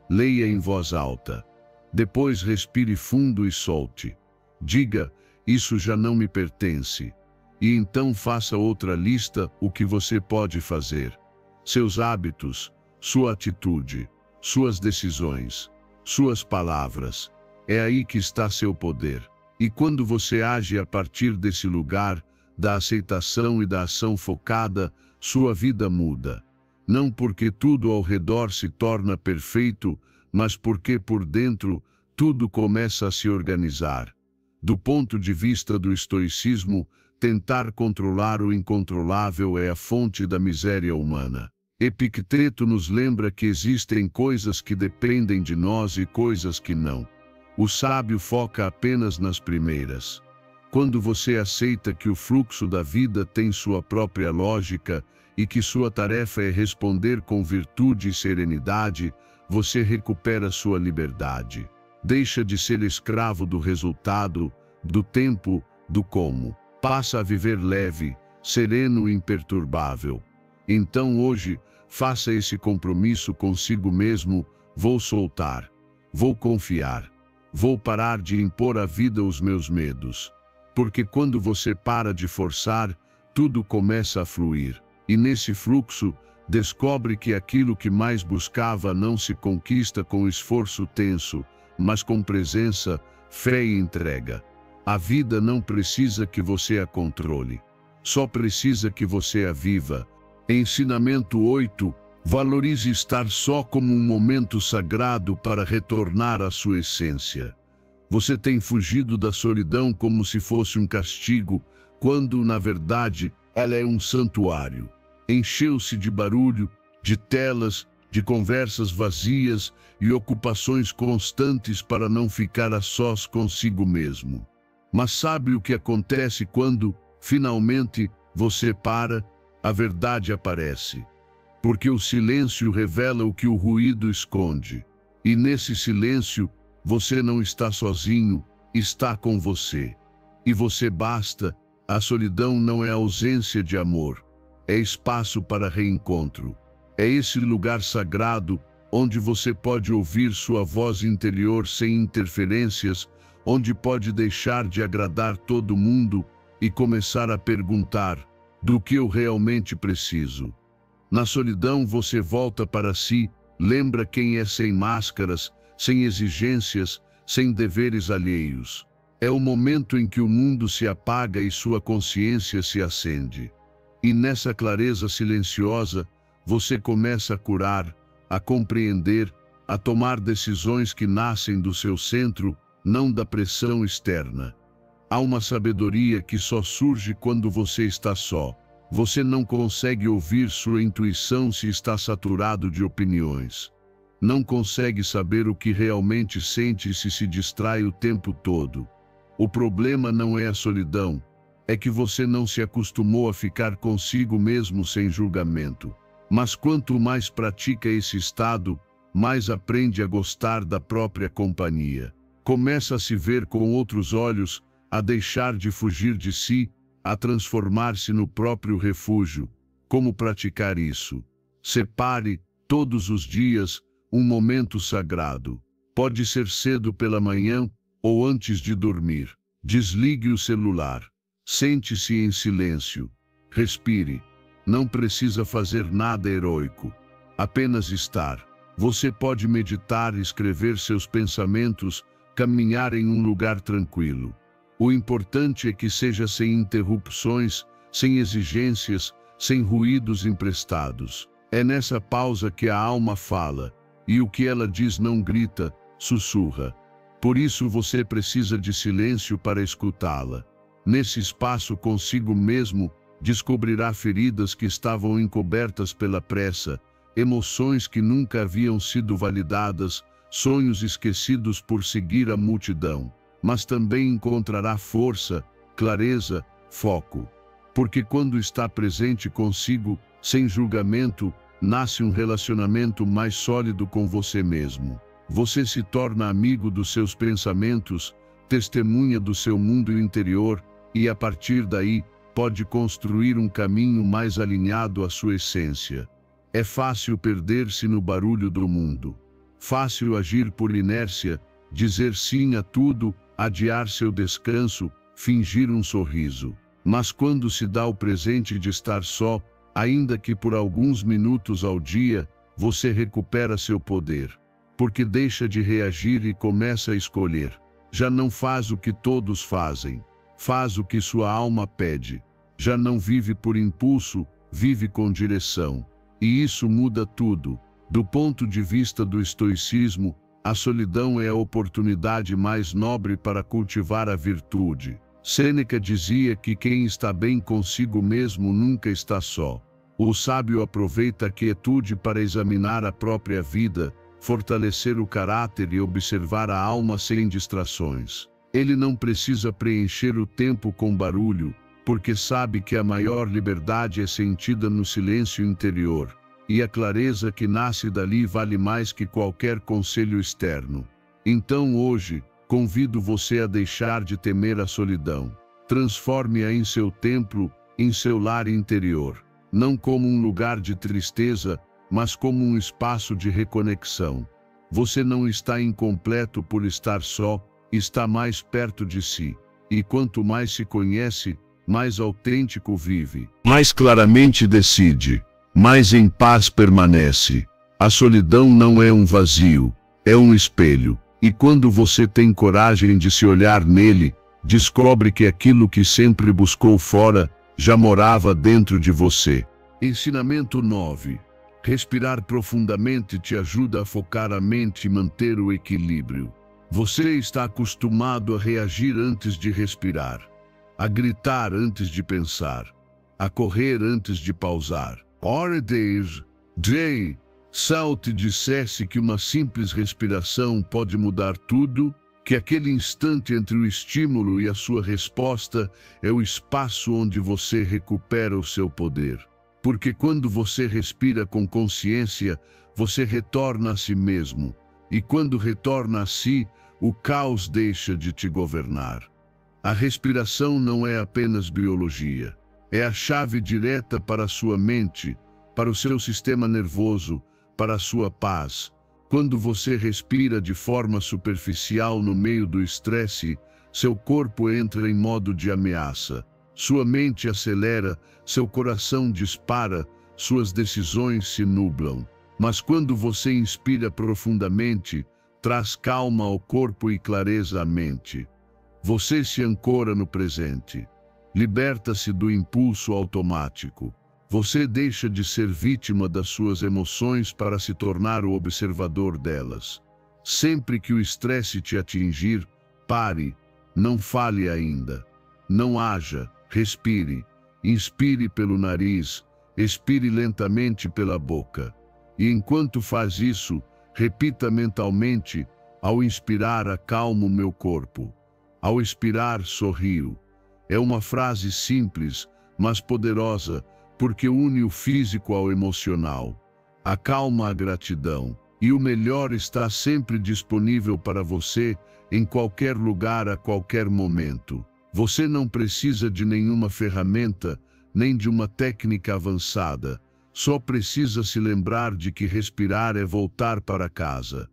Leia em voz alta. Depois respire fundo e solte. Diga, isso já não me pertence. E então faça outra lista, o que você pode fazer. Seus hábitos, sua atitude, suas decisões, suas palavras. É aí que está seu poder. E quando você age a partir desse lugar, da aceitação e da ação focada, sua vida muda. Não porque tudo ao redor se torna perfeito, mas porque por dentro tudo começa a se organizar. Do ponto de vista do estoicismo, tentar controlar o incontrolável é a fonte da miséria humana. Epicteto nos lembra que existem coisas que dependem de nós e coisas que não. O sábio foca apenas nas primeiras. Quando você aceita que o fluxo da vida tem sua própria lógica e que sua tarefa é responder com virtude e serenidade, você recupera sua liberdade. Deixa de ser escravo do resultado, do tempo, do como. Passa a viver leve, sereno e imperturbável. Então hoje, faça esse compromisso consigo mesmo: vou soltar, vou confiar, vou parar de impor à vida os meus medos. Porque quando você para de forçar, tudo começa a fluir. E nesse fluxo, descobre que aquilo que mais buscava não se conquista com esforço tenso, mas com presença, fé e entrega. A vida não precisa que você a controle. Só precisa que você a viva. Ensinamento 8. Valorize estar só como um momento sagrado para retornar à sua essência. Você tem fugido da solidão como se fosse um castigo, quando, na verdade, ela é um santuário. Encheu-se de barulho, de telas, de conversas vazias e ocupações constantes para não ficar a sós consigo mesmo. Mas sabe o que acontece quando, finalmente, você para? A verdade aparece. Porque o silêncio revela o que o ruído esconde. E nesse silêncio, você não está sozinho, está com você. E você basta. A solidão não é ausência de amor. É espaço para reencontro. É esse lugar sagrado, onde você pode ouvir sua voz interior sem interferências, onde pode deixar de agradar todo mundo e começar a perguntar: do que eu realmente preciso? Na solidão você volta para si, lembra quem é sem máscaras, sem exigências, sem deveres alheios. É o momento em que o mundo se apaga e sua consciência se acende. E nessa clareza silenciosa, você começa a curar, a compreender, a tomar decisões que nascem do seu centro, não da pressão externa. Há uma sabedoria que só surge quando você está só. Você não consegue ouvir sua intuição se está saturado de opiniões. Não consegue saber o que realmente sente se se distrai o tempo todo. O problema não é a solidão, é que você não se acostumou a ficar consigo mesmo sem julgamento. Mas quanto mais pratica esse estado, mais aprende a gostar da própria companhia. Começa a se ver com outros olhos, a deixar de fugir de si, a transformar-se no próprio refúgio. Como praticar isso? Separe, todos os dias, um momento sagrado. Pode ser cedo pela manhã ou antes de dormir. Desligue o celular. Sente-se em silêncio. Respire. Não precisa fazer nada heróico. Apenas estar. Você pode meditar, escrever seus pensamentos, caminhar em um lugar tranquilo. O importante é que seja sem interrupções, sem exigências, sem ruídos emprestados. É nessa pausa que a alma fala, e o que ela diz não grita, sussurra. Por isso você precisa de silêncio para escutá-la. Nesse espaço consigo mesmo, descobrirá feridas que estavam encobertas pela pressa, emoções que nunca haviam sido validadas, sonhos esquecidos por seguir a multidão, mas também encontrará força, clareza, foco. Porque quando está presente consigo, sem julgamento, nasce um relacionamento mais sólido com você mesmo. Você se torna amigo dos seus pensamentos, testemunha do seu mundo interior e, a partir daí, pode construir um caminho mais alinhado à sua essência. É fácil perder-se no barulho do mundo. Fácil agir por inércia, dizer sim a tudo, adiar seu descanso, fingir um sorriso. Mas quando se dá o presente de estar só, ainda que por alguns minutos ao dia, você recupera seu poder. Porque deixa de reagir e começa a escolher. Já não faz o que todos fazem. Faz o que sua alma pede. Já não vive por impulso, vive com direção. E isso muda tudo. Do ponto de vista do estoicismo, a solidão é a oportunidade mais nobre para cultivar a virtude. Sêneca dizia que quem está bem consigo mesmo nunca está só. O sábio aproveita a quietude para examinar a própria vida, fortalecer o caráter e observar a alma sem distrações. Ele não precisa preencher o tempo com barulho, porque sabe que a maior liberdade é sentida no silêncio interior, e a clareza que nasce dali vale mais que qualquer conselho externo. Então hoje, convido você a deixar de temer a solidão. Transforme-a em seu templo, em seu lar interior. Não como um lugar de tristeza, mas como um espaço de reconexão. Você não está incompleto por estar só, está mais perto de si. E quanto mais se conhece, mais autêntico vive. Mais claramente decide, mais em paz permanece. A solidão não é um vazio, é um espelho. E quando você tem coragem de se olhar nele, descobre que aquilo que sempre buscou fora, já morava dentro de você. Ensinamento 9. Respirar profundamente te ajuda a focar a mente e manter o equilíbrio. Você está acostumado a reagir antes de respirar, a gritar antes de pensar, a correr antes de pausar. Ora J. Sal te dissesse que uma simples respiração pode mudar tudo, que aquele instante entre o estímulo e a sua resposta é o espaço onde você recupera o seu poder. Porque quando você respira com consciência, você retorna a si mesmo. E quando retorna a si, o caos deixa de te governar. A respiração não é apenas biologia. É a chave direta para a sua mente, para o seu sistema nervoso, para a sua paz. Quando você respira de forma superficial no meio do estresse, seu corpo entra em modo de ameaça. Sua mente acelera, seu coração dispara, suas decisões se nublam. Mas quando você inspira profundamente, traz calma ao corpo e clareza à mente. Você se ancora no presente. Liberta-se do impulso automático. Você deixa de ser vítima das suas emoções para se tornar o observador delas. Sempre que o estresse te atingir, pare, não fale ainda. Não haja, respire. Inspire pelo nariz, expire lentamente pela boca. E enquanto faz isso, repita mentalmente: ao inspirar, acalmo meu corpo. Ao expirar, sorrio. É uma frase simples, mas poderosa, porque une o físico ao emocional. Acalma a gratidão. E o melhor está sempre disponível para você, em qualquer lugar, a qualquer momento. Você não precisa de nenhuma ferramenta, nem de uma técnica avançada. Só precisa se lembrar de que respirar é voltar para casa.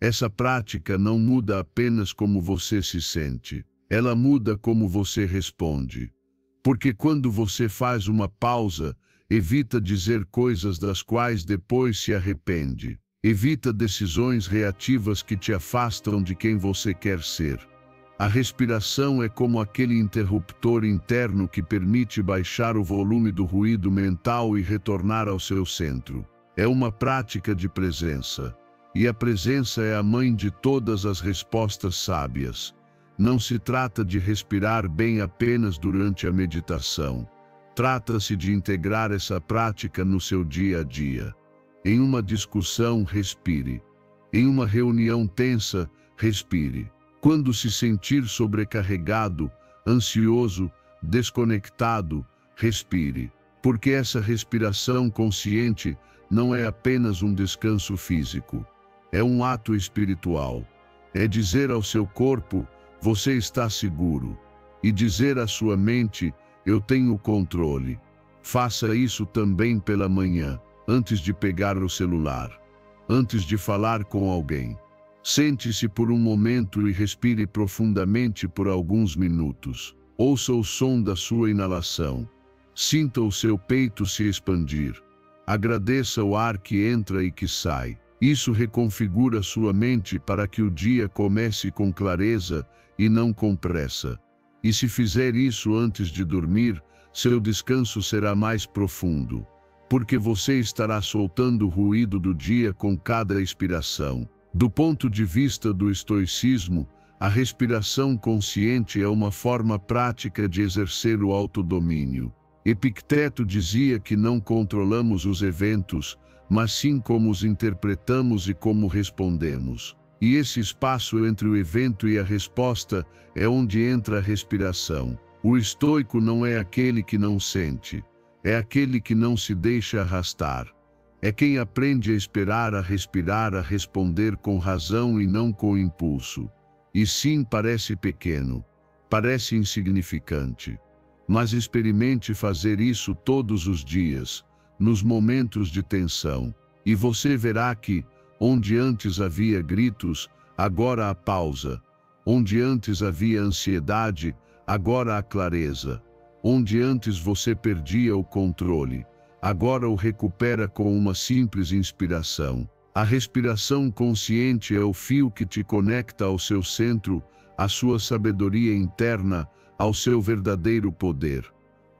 Essa prática não muda apenas como você se sente. Ela muda como você responde. Porque quando você faz uma pausa, evita dizer coisas das quais depois se arrepende. Evita decisões reativas que te afastam de quem você quer ser. A respiração é como aquele interruptor interno que permite baixar o volume do ruído mental e retornar ao seu centro. É uma prática de presença. E a presença é a mãe de todas as respostas sábias. Não se trata de respirar bem apenas durante a meditação. Trata-se de integrar essa prática no seu dia a dia. Em uma discussão, respire. Em uma reunião tensa, respire. Quando se sentir sobrecarregado, ansioso, desconectado, respire. Porque essa respiração consciente não é apenas um descanso físico. É um ato espiritual. É dizer ao seu corpo, você está seguro. E dizer à sua mente, eu tenho controle. Faça isso também pela manhã, antes de pegar o celular, antes de falar com alguém. Sente-se por um momento e respire profundamente por alguns minutos. Ouça o som da sua inalação. Sinta o seu peito se expandir. Agradeça o ar que entra e que sai. Isso reconfigura sua mente para que o dia comece com clareza e não com pressa. E se fizer isso antes de dormir, seu descanso será mais profundo, porque você estará soltando o ruído do dia com cada expiração. Do ponto de vista do estoicismo, a respiração consciente é uma forma prática de exercer o autodomínio. Epicteto dizia que não controlamos os eventos, mas sim como os interpretamos e como respondemos. E esse espaço entre o evento e a resposta é onde entra a respiração. O estoico não é aquele que não sente, é aquele que não se deixa arrastar. É quem aprende a esperar, a respirar, a responder com razão e não com impulso. E sim, parece pequeno, parece insignificante. Mas experimente fazer isso todos os dias, nos momentos de tensão, e você verá que, onde antes havia gritos, agora há pausa. Onde antes havia ansiedade, agora há clareza. Onde antes você perdia o controle, agora o recupera com uma simples inspiração. A respiração consciente é o fio que te conecta ao seu centro, à sua sabedoria interna, ao seu verdadeiro poder.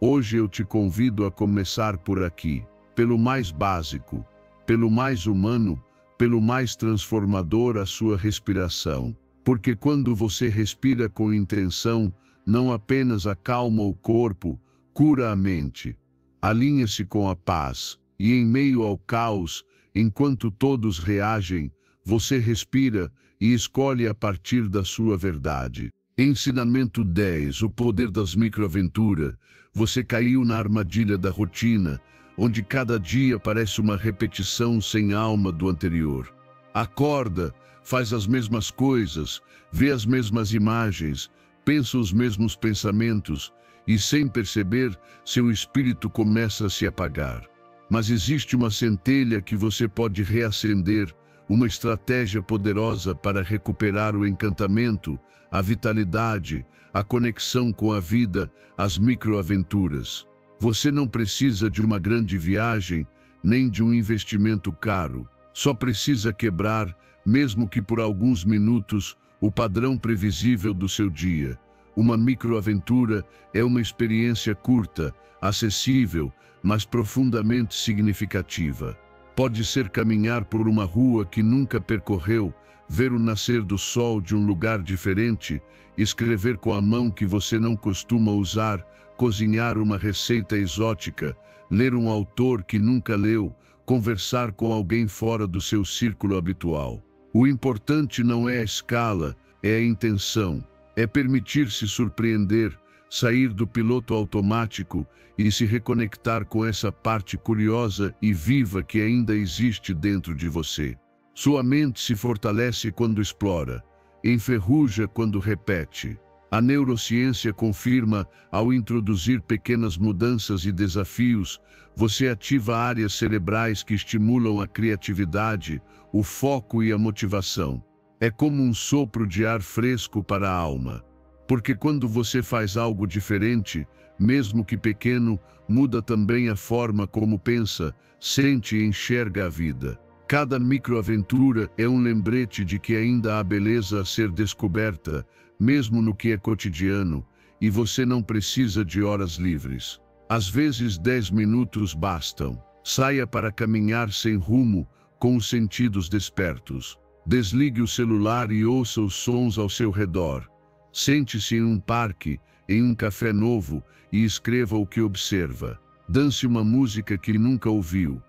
Hoje eu te convido a começar por aqui, pelo mais básico, pelo mais humano, pelo mais transformador, a sua respiração. Porque quando você respira com intenção, não apenas acalma o corpo, cura a mente. Alinha-se com a paz, e em meio ao caos, enquanto todos reagem, você respira e escolhe a partir da sua verdade. Ensinamento 10. O poder das microaventuras. Você caiu na armadilha da rotina, onde cada dia parece uma repetição sem alma do anterior. Acorda, faz as mesmas coisas, vê as mesmas imagens, pensa os mesmos pensamentos, e sem perceber, seu espírito começa a se apagar. Mas existe uma centelha que você pode reacender, uma estratégia poderosa para recuperar o encantamento, a vitalidade, a conexão com a vida, as microaventuras. Você não precisa de uma grande viagem, nem de um investimento caro. Só precisa quebrar, mesmo que por alguns minutos, o padrão previsível do seu dia. Uma microaventura é uma experiência curta, acessível, mas profundamente significativa. Pode ser caminhar por uma rua que nunca percorreu, ver o nascer do sol de um lugar diferente, escrever com a mão que você não costuma usar, cozinhar uma receita exótica, ler um autor que nunca leu, conversar com alguém fora do seu círculo habitual. O importante não é a escala, é a intenção. É permitir-se surpreender, sair do piloto automático e se reconectar com essa parte curiosa e viva que ainda existe dentro de você. Sua mente se fortalece quando explora, enferruja quando repete. A neurociência confirma, ao introduzir pequenas mudanças e desafios, você ativa áreas cerebrais que estimulam a criatividade, o foco e a motivação. É como um sopro de ar fresco para a alma. Porque quando você faz algo diferente, mesmo que pequeno, muda também a forma como pensa, sente e enxerga a vida. Cada microaventura é um lembrete de que ainda há beleza a ser descoberta, mesmo no que é cotidiano, e você não precisa de horas livres. Às vezes 10 minutos bastam. Saia para caminhar sem rumo, com os sentidos despertos. Desligue o celular e ouça os sons ao seu redor. Sente-se em um parque, em um café novo, e escreva o que observa. Dance uma música que nunca ouviu.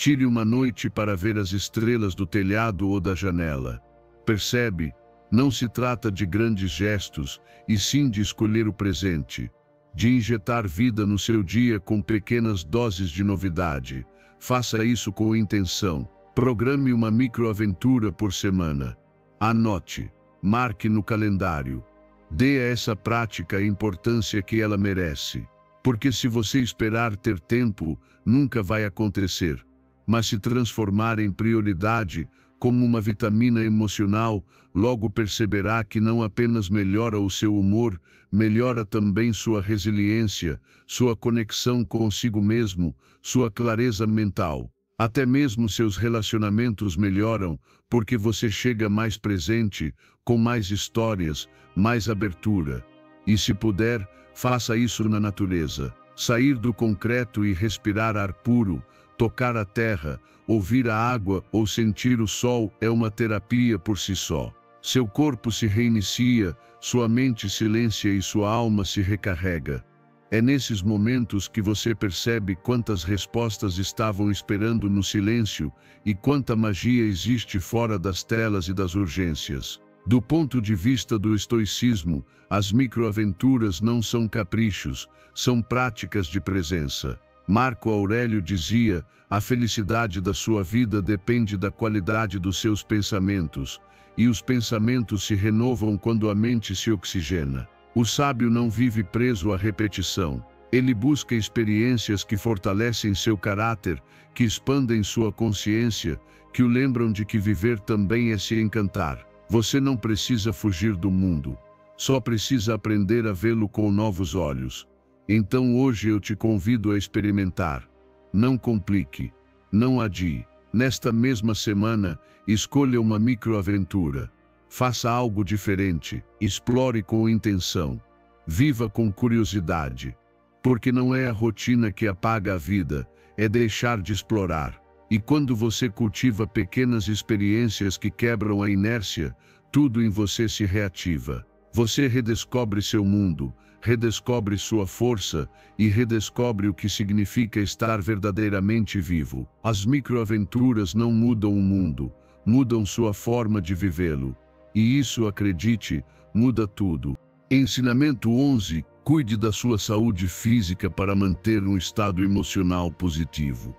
Tire uma noite para ver as estrelas do telhado ou da janela. Percebe? Não se trata de grandes gestos, e sim de escolher o presente, de injetar vida no seu dia com pequenas doses de novidade. Faça isso com intenção. Programe uma microaventura por semana. Anote, marque no calendário. Dê a essa prática a importância que ela merece. Porque se você esperar ter tempo, nunca vai acontecer. Mas se transformar em prioridade, como uma vitamina emocional, logo perceberá que não apenas melhora o seu humor, melhora também sua resiliência, sua conexão consigo mesmo, sua clareza mental. Até mesmo seus relacionamentos melhoram, porque você chega mais presente, com mais histórias, mais abertura. E se puder, faça isso na natureza. Sair do concreto e respirar ar puro, tocar a terra, ouvir a água ou sentir o sol é uma terapia por si só. Seu corpo se reinicia, sua mente silencia e sua alma se recarrega. É nesses momentos que você percebe quantas respostas estavam esperando no silêncio e quanta magia existe fora das telas e das urgências. Do ponto de vista do estoicismo, as microaventuras não são caprichos, são práticas de presença. Marco Aurélio dizia: a felicidade da sua vida depende da qualidade dos seus pensamentos, e os pensamentos se renovam quando a mente se oxigena. O sábio não vive preso à repetição. Ele busca experiências que fortalecem seu caráter, que expandem sua consciência, que o lembram de que viver também é se encantar. Você não precisa fugir do mundo, só precisa aprender a vê-lo com novos olhos. Então hoje eu te convido a experimentar. Não complique, não adie. Nesta mesma semana, escolha uma microaventura. Faça algo diferente, explore com intenção. Viva com curiosidade. Porque não é a rotina que apaga a vida, é deixar de explorar. E quando você cultiva pequenas experiências que quebram a inércia, tudo em você se reativa. Você redescobre seu mundo, redescobre sua força e redescobre o que significa estar verdadeiramente vivo. As microaventuras não mudam o mundo, mudam sua forma de vivê-lo. E isso, acredite, muda tudo. Ensinamento 11. Cuide da sua saúde física para manter um estado emocional positivo.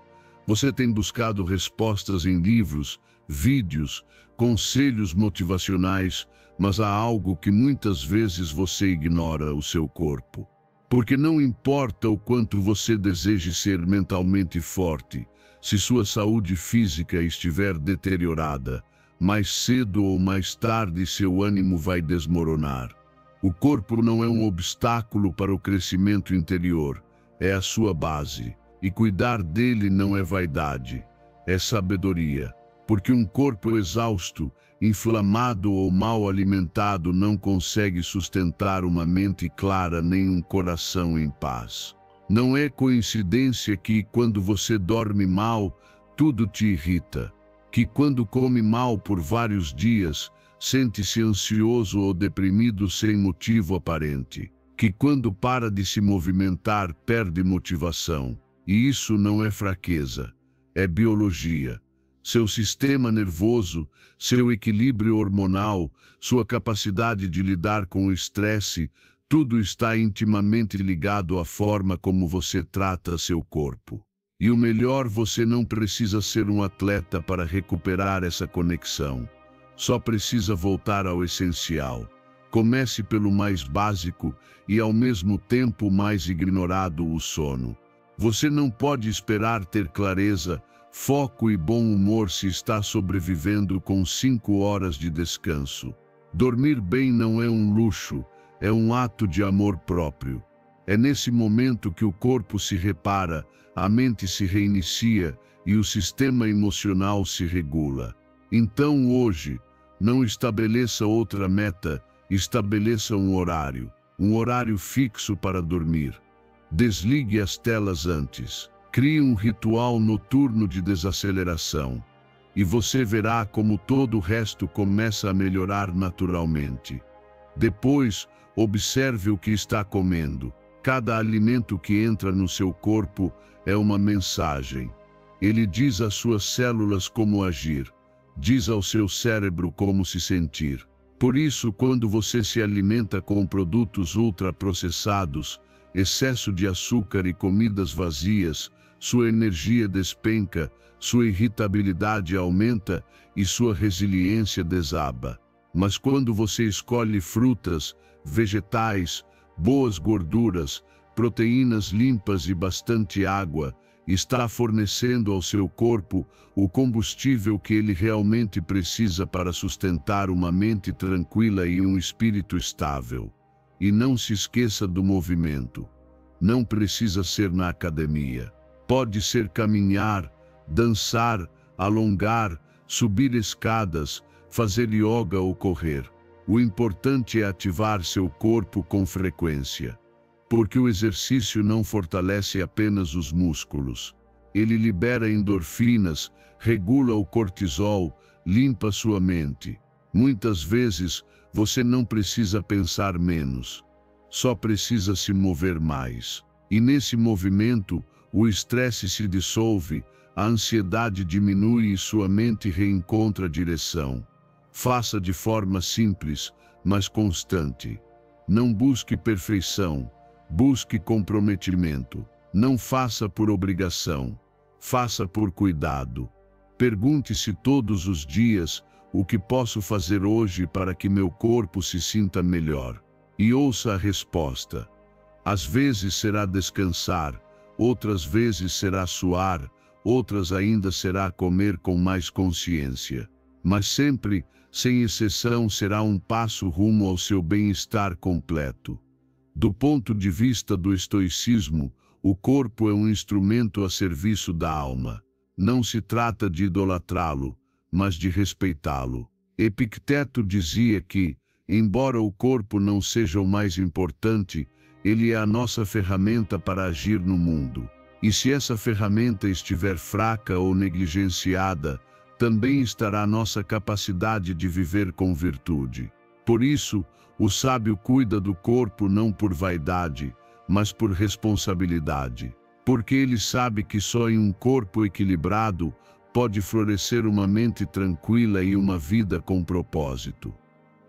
Você tem buscado respostas em livros, vídeos, conselhos motivacionais, mas há algo que muitas vezes você ignora: o seu corpo. Porque não importa o quanto você deseje ser mentalmente forte, se sua saúde física estiver deteriorada, mais cedo ou mais tarde seu ânimo vai desmoronar. O corpo não é um obstáculo para o crescimento interior, é a sua base. E cuidar dele não é vaidade, é sabedoria. Porque um corpo exausto, inflamado ou mal alimentado não consegue sustentar uma mente clara nem um coração em paz. Não é coincidência que, quando você dorme mal, tudo te irrita. Que quando come mal por vários dias, sente-se ansioso ou deprimido sem motivo aparente. Que quando para de se movimentar, perde motivação. E isso não é fraqueza, é biologia. Seu sistema nervoso, seu equilíbrio hormonal, sua capacidade de lidar com o estresse, tudo está intimamente ligado à forma como você trata seu corpo. E o melhor, você não precisa ser um atleta para recuperar essa conexão. Só precisa voltar ao essencial. Comece pelo mais básico e ao mesmo tempo mais ignorado: o sono. Você não pode esperar ter clareza, foco e bom humor se está sobrevivendo com 5 horas de descanso. Dormir bem não é um luxo, é um ato de amor próprio. É nesse momento que o corpo se repara, a mente se reinicia e o sistema emocional se regula. Então hoje, não estabeleça outra meta, estabeleça um horário fixo para dormir. Desligue as telas antes. Crie um ritual noturno de desaceleração. E você verá como todo o resto começa a melhorar naturalmente. Depois, observe o que está comendo. Cada alimento que entra no seu corpo é uma mensagem. Ele diz às suas células como agir, diz ao seu cérebro como se sentir. Por isso, quando você se alimenta com produtos ultraprocessados, excesso de açúcar e comidas vazias, sua energia despenca, sua irritabilidade aumenta e sua resiliência desaba. Mas quando você escolhe frutas, vegetais, boas gorduras, proteínas limpas e bastante água, está fornecendo ao seu corpo o combustível que ele realmente precisa para sustentar uma mente tranquila e um espírito estável. E não se esqueça do movimento. Não precisa ser na academia. Pode ser caminhar, dançar, alongar, subir escadas, fazer yoga ou correr. O importante é ativar seu corpo com frequência. Porque o exercício não fortalece apenas os músculos. Ele libera endorfinas, regula o cortisol, limpa sua mente. Muitas vezes, você não precisa pensar menos. Só precisa se mover mais. E nesse movimento, o estresse se dissolve, a ansiedade diminui e sua mente reencontra direção. Faça de forma simples, mas constante. Não busque perfeição. Busque comprometimento. Não faça por obrigação. Faça por cuidado. Pergunte-se todos os dias: o que posso fazer hoje para que meu corpo se sinta melhor? E ouça a resposta. Às vezes será descansar, outras vezes será suar, outras ainda será comer com mais consciência. Mas sempre, sem exceção, será um passo rumo ao seu bem-estar completo. Do ponto de vista do estoicismo, o corpo é um instrumento a serviço da alma. Não se trata de idolatrá-lo, mas de respeitá-lo. Epicteto dizia que, embora o corpo não seja o mais importante, ele é a nossa ferramenta para agir no mundo. E se essa ferramenta estiver fraca ou negligenciada, também estará nossa capacidade de viver com virtude. Por isso, o sábio cuida do corpo não por vaidade, mas por responsabilidade. Porque ele sabe que só em um corpo equilibrado pode florescer uma mente tranquila e uma vida com propósito.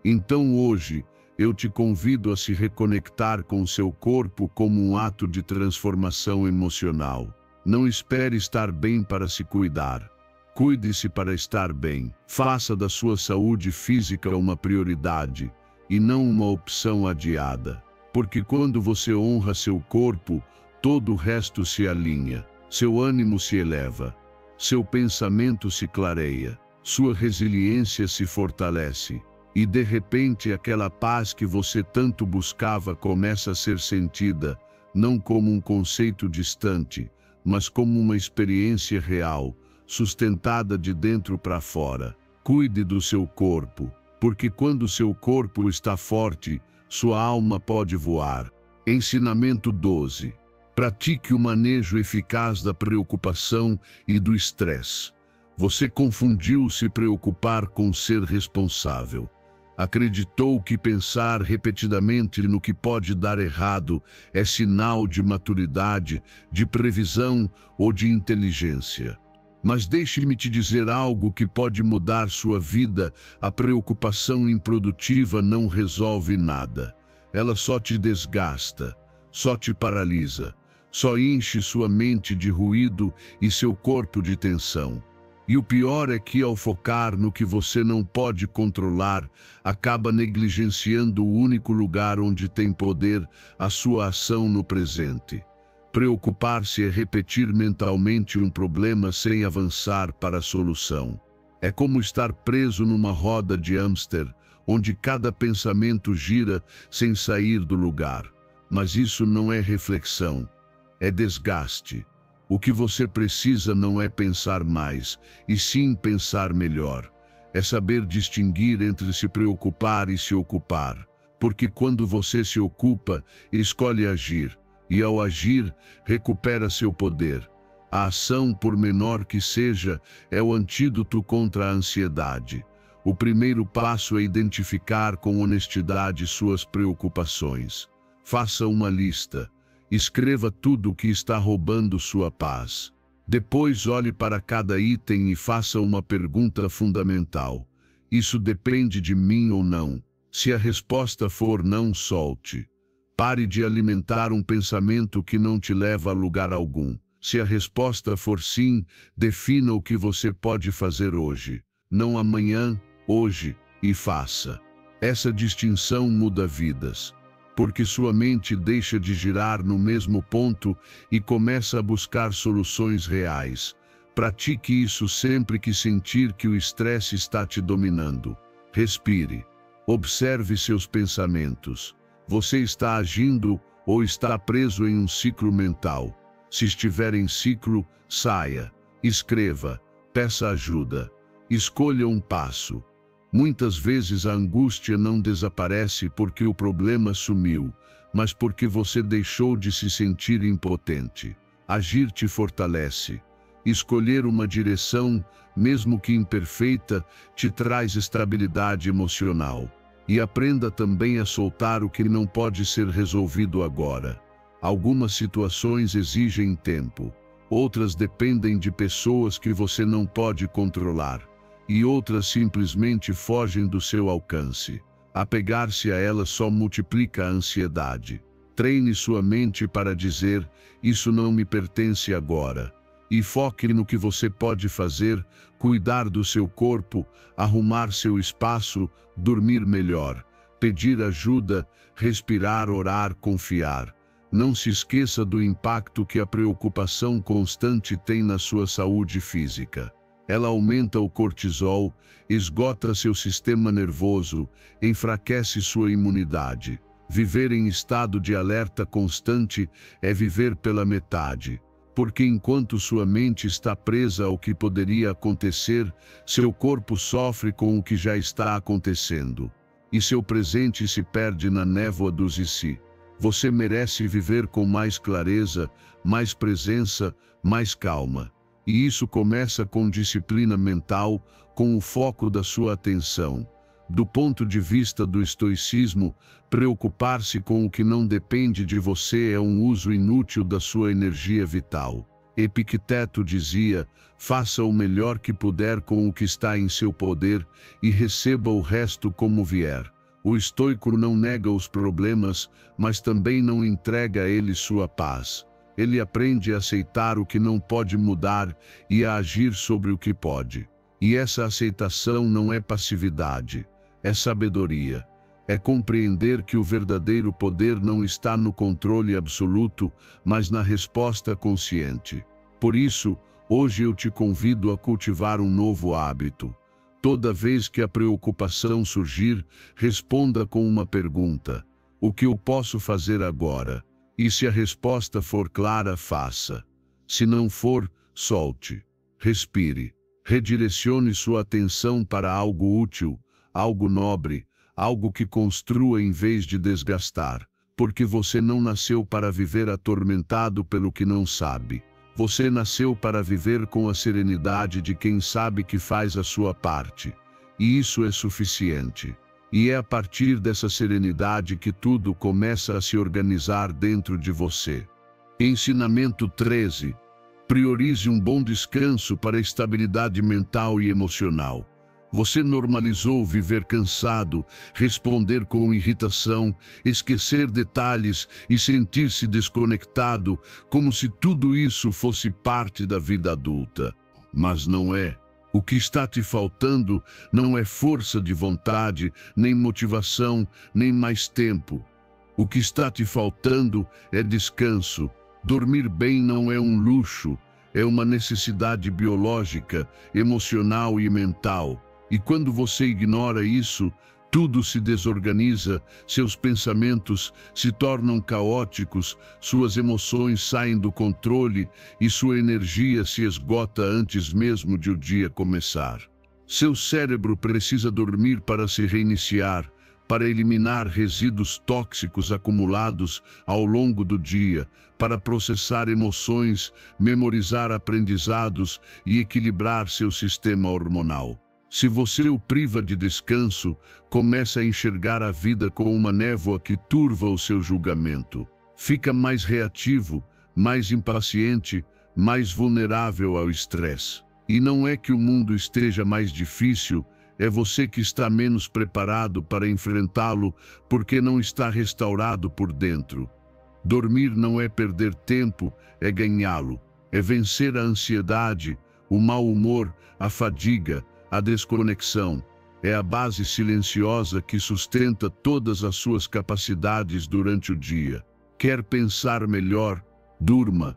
Então hoje, eu te convido a se reconectar com seu corpo como um ato de transformação emocional. Não espere estar bem para se cuidar. Cuide-se para estar bem. Faça da sua saúde física uma prioridade e não uma opção adiada. Porque quando você honra seu corpo, todo o resto se alinha, seu ânimo se eleva, seu pensamento se clareia, sua resiliência se fortalece. E de repente aquela paz que você tanto buscava começa a ser sentida, não como um conceito distante, mas como uma experiência real, sustentada de dentro para fora. Cuide do seu corpo, porque quando seu corpo está forte, sua alma pode voar. Ensinamento 12. Pratique o manejo eficaz da preocupação e do estresse. Você confundiu se preocupar com ser responsável. Acreditou que pensar repetidamente no que pode dar errado é sinal de maturidade, de previsão ou de inteligência. Mas deixe-me te dizer algo que pode mudar sua vida. A preocupação improdutiva não resolve nada. Ela só te desgasta, só te paralisa, só enche sua mente de ruído e seu corpo de tensão. E o pior é que, ao focar no que você não pode controlar, acaba negligenciando o único lugar onde tem poder, a sua ação no presente. Preocupar-se é repetir mentalmente um problema sem avançar para a solução. É como estar preso numa roda de hamster, onde cada pensamento gira sem sair do lugar. Mas isso não é reflexão, é desgaste. O que você precisa não é pensar mais, e sim pensar melhor. É saber distinguir entre se preocupar e se ocupar. Porque quando você se ocupa, escolhe agir. E ao agir, recupera seu poder. A ação, por menor que seja, é o antídoto contra a ansiedade. O primeiro passo é identificar com honestidade suas preocupações. Faça uma lista. Escreva tudo o que está roubando sua paz. Depois olhe para cada item e faça uma pergunta fundamental. Isso depende de mim ou não? Se a resposta for não, solte. Pare de alimentar um pensamento que não te leva a lugar algum. Se a resposta for sim, defina o que você pode fazer hoje, não amanhã, hoje, e faça. Essa distinção muda vidas, porque sua mente deixa de girar no mesmo ponto e começa a buscar soluções reais. Pratique isso sempre que sentir que o estresse está te dominando. Respire. Observe seus pensamentos. Você está agindo ou está preso em um ciclo mental? Se estiver em ciclo, saia. Escreva. Peça ajuda. Escolha um passo. Muitas vezes a angústia não desaparece porque o problema sumiu, mas porque você deixou de se sentir impotente. Agir te fortalece. Escolher uma direção, mesmo que imperfeita, te traz estabilidade emocional. E aprenda também a soltar o que não pode ser resolvido agora. Algumas situações exigem tempo, outras dependem de pessoas que você não pode controlar, e outras simplesmente fogem do seu alcance. Apegar-se a elas só multiplica a ansiedade. Treine sua mente para dizer, isso não me pertence agora. E foque no que você pode fazer, cuidar do seu corpo, arrumar seu espaço, dormir melhor, pedir ajuda, respirar, orar, confiar. Não se esqueça do impacto que a preocupação constante tem na sua saúde física. Ela aumenta o cortisol, esgota seu sistema nervoso, enfraquece sua imunidade. Viver em estado de alerta constante é viver pela metade. Porque enquanto sua mente está presa ao que poderia acontecer, seu corpo sofre com o que já está acontecendo. E seu presente se perde na névoa dos e se. Você merece viver com mais clareza, mais presença, mais calma. E isso começa com disciplina mental, com o foco da sua atenção. Do ponto de vista do estoicismo, preocupar-se com o que não depende de você é um uso inútil da sua energia vital. Epicteto dizia, faça o melhor que puder com o que está em seu poder e receba o resto como vier. O estoico não nega os problemas, mas também não entrega a eles sua paz. Ele aprende a aceitar o que não pode mudar e a agir sobre o que pode. E essa aceitação não é passividade, é sabedoria. É compreender que o verdadeiro poder não está no controle absoluto, mas na resposta consciente. Por isso, hoje eu te convido a cultivar um novo hábito. Toda vez que a preocupação surgir, responda com uma pergunta. O que eu posso fazer agora? E se a resposta for clara, faça. Se não for, solte. Respire. Redirecione sua atenção para algo útil, algo nobre, algo que construa em vez de desgastar. Porque você não nasceu para viver atormentado pelo que não sabe. Você nasceu para viver com a serenidade de quem sabe que faz a sua parte. E isso é suficiente. E é a partir dessa serenidade que tudo começa a se organizar dentro de você. Ensinamento 13. Priorize um bom descanso para a estabilidade mental e emocional. Você normalizou viver cansado, responder com irritação, esquecer detalhes e sentir-se desconectado, como se tudo isso fosse parte da vida adulta. Mas não é. O que está te faltando não é força de vontade, nem motivação, nem mais tempo. O que está te faltando é descanso. Dormir bem não é um luxo, é uma necessidade biológica, emocional e mental. E quando você ignora isso, tudo se desorganiza, seus pensamentos se tornam caóticos, suas emoções saem do controle e sua energia se esgota antes mesmo de o dia começar. Seu cérebro precisa dormir para se reiniciar, para eliminar resíduos tóxicos acumulados ao longo do dia, para processar emoções, memorizar aprendizados e equilibrar seu sistema hormonal. Se você o priva de descanso, começa a enxergar a vida com uma névoa que turva o seu julgamento. Fica mais reativo, mais impaciente, mais vulnerável ao estresse. E não é que o mundo esteja mais difícil, é você que está menos preparado para enfrentá-lo porque não está restaurado por dentro. Dormir não é perder tempo, é ganhá-lo. É vencer a ansiedade, o mau humor, a fadiga, a desconexão. É a base silenciosa que sustenta todas as suas capacidades durante o dia. Quer pensar melhor? Durma.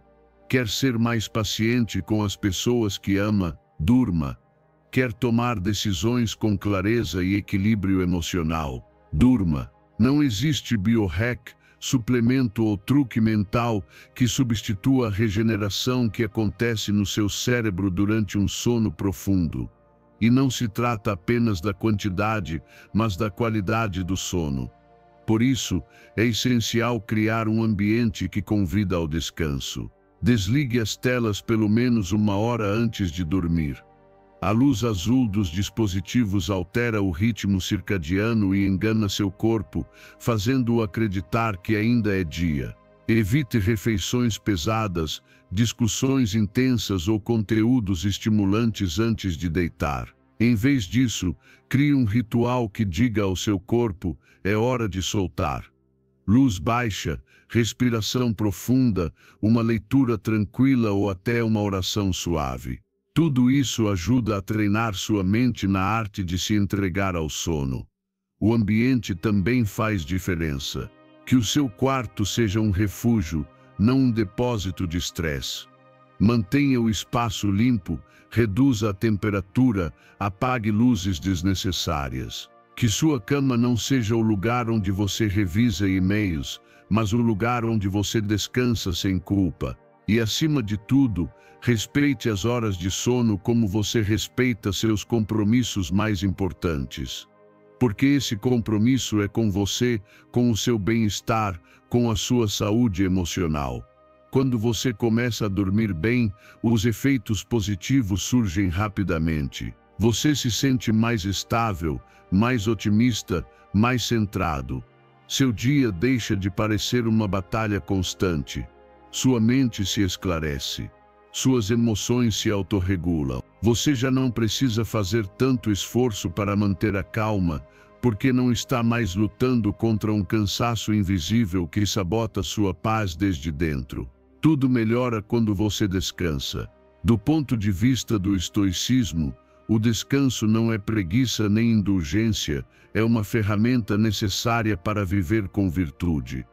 Quer ser mais paciente com as pessoas que ama? Durma. Quer tomar decisões com clareza e equilíbrio emocional? Durma. Não existe biohack, suplemento ou truque mental que substitua a regeneração que acontece no seu cérebro durante um sono profundo. E não se trata apenas da quantidade, mas da qualidade do sono. Por isso, é essencial criar um ambiente que convida ao descanso. Desligue as telas pelo menos 1 hora antes de dormir. A luz azul dos dispositivos altera o ritmo circadiano e engana seu corpo, fazendo-o acreditar que ainda é dia. Evite refeições pesadas, discussões intensas ou conteúdos estimulantes antes de deitar. Em vez disso, crie um ritual que diga ao seu corpo: é hora de soltar. Luz baixa, respiração profunda, uma leitura tranquila ou até uma oração suave. Tudo isso ajuda a treinar sua mente na arte de se entregar ao sono. O ambiente também faz diferença. Que o seu quarto seja um refúgio, não um depósito de estresse. Mantenha o espaço limpo, reduza a temperatura, apague luzes desnecessárias. Que sua cama não seja o lugar onde você revisa e-mails, mas o lugar onde você descansa sem culpa. E acima de tudo, respeite as horas de sono como você respeita seus compromissos mais importantes. Porque esse compromisso é com você, com o seu bem-estar, com a sua saúde emocional. Quando você começa a dormir bem, os efeitos positivos surgem rapidamente. Você se sente mais estável, mais otimista, mais centrado. Seu dia deixa de parecer uma batalha constante. Sua mente se esclarece. Suas emoções se autorregulam. Você já não precisa fazer tanto esforço para manter a calma, porque não está mais lutando contra um cansaço invisível que sabota sua paz desde dentro. Tudo melhora quando você descansa. Do ponto de vista do estoicismo, o descanso não é preguiça nem indulgência, é uma ferramenta necessária para viver com virtude.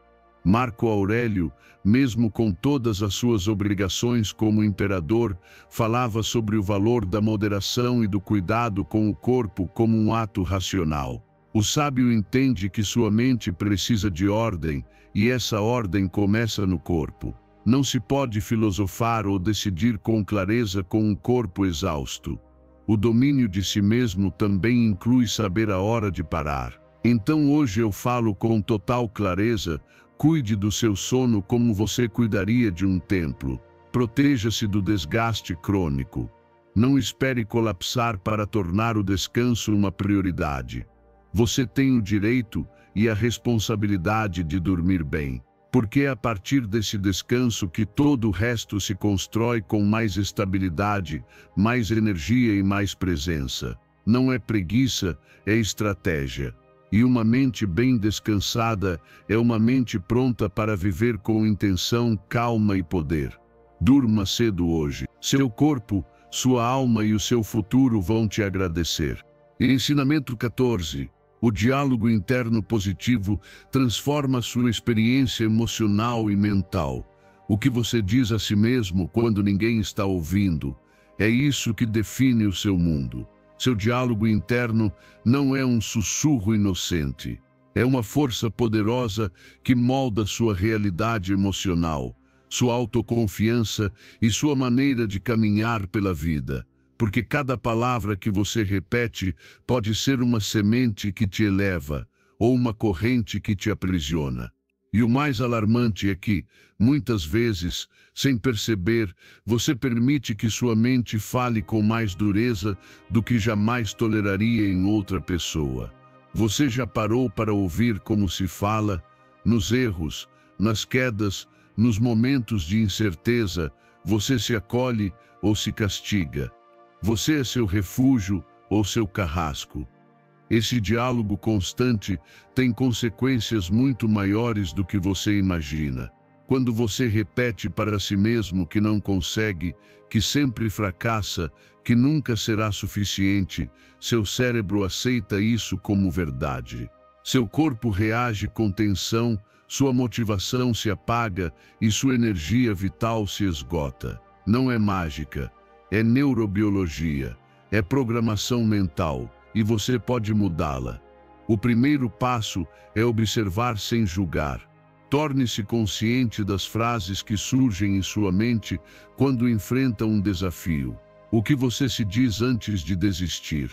Marco Aurélio, mesmo com todas as suas obrigações como imperador, falava sobre o valor da moderação e do cuidado com o corpo como um ato racional. O sábio entende que sua mente precisa de ordem, e essa ordem começa no corpo. Não se pode filosofar ou decidir com clareza com um corpo exausto. O domínio de si mesmo também inclui saber a hora de parar. Então hoje eu falo com total clareza: cuide do seu sono como você cuidaria de um templo. Proteja-se do desgaste crônico. Não espere colapsar para tornar o descanso uma prioridade. Você tem o direito e a responsabilidade de dormir bem. Porque é a partir desse descanso que todo o resto se constrói com mais estabilidade, mais energia e mais presença. Não é preguiça, é estratégia. E uma mente bem descansada é uma mente pronta para viver com intenção, calma e poder. Durma cedo hoje. Seu corpo, sua alma e o seu futuro vão te agradecer. Ensinamento 14. O diálogo interno positivo transforma sua experiência emocional e mental. O que você diz a si mesmo quando ninguém está ouvindo, é isso que define o seu mundo. Seu diálogo interno não é um sussurro inocente. É uma força poderosa que molda sua realidade emocional, sua autoconfiança e sua maneira de caminhar pela vida. Porque cada palavra que você repete pode ser uma semente que te eleva ou uma corrente que te aprisiona. E o mais alarmante é que, muitas vezes, sem perceber, você permite que sua mente fale com mais dureza do que jamais toleraria em outra pessoa. Você já parou para ouvir como se fala? Nos erros, nas quedas, nos momentos de incerteza, Você se acolhe ou se castiga? Você é seu refúgio ou seu carrasco? Esse diálogo constante tem consequências muito maiores do que você imagina. Quando você repete para si mesmo que não consegue, que sempre fracassa, que nunca será suficiente, seu cérebro aceita isso como verdade. Seu corpo reage com tensão, sua motivação se apaga e sua energia vital se esgota. Não é mágica, é neurobiologia, é programação mental, e você pode mudá-la. O primeiro passo é observar sem julgar. Torne-se consciente das frases que surgem em sua mente quando enfrenta um desafio. O que você se diz antes de desistir?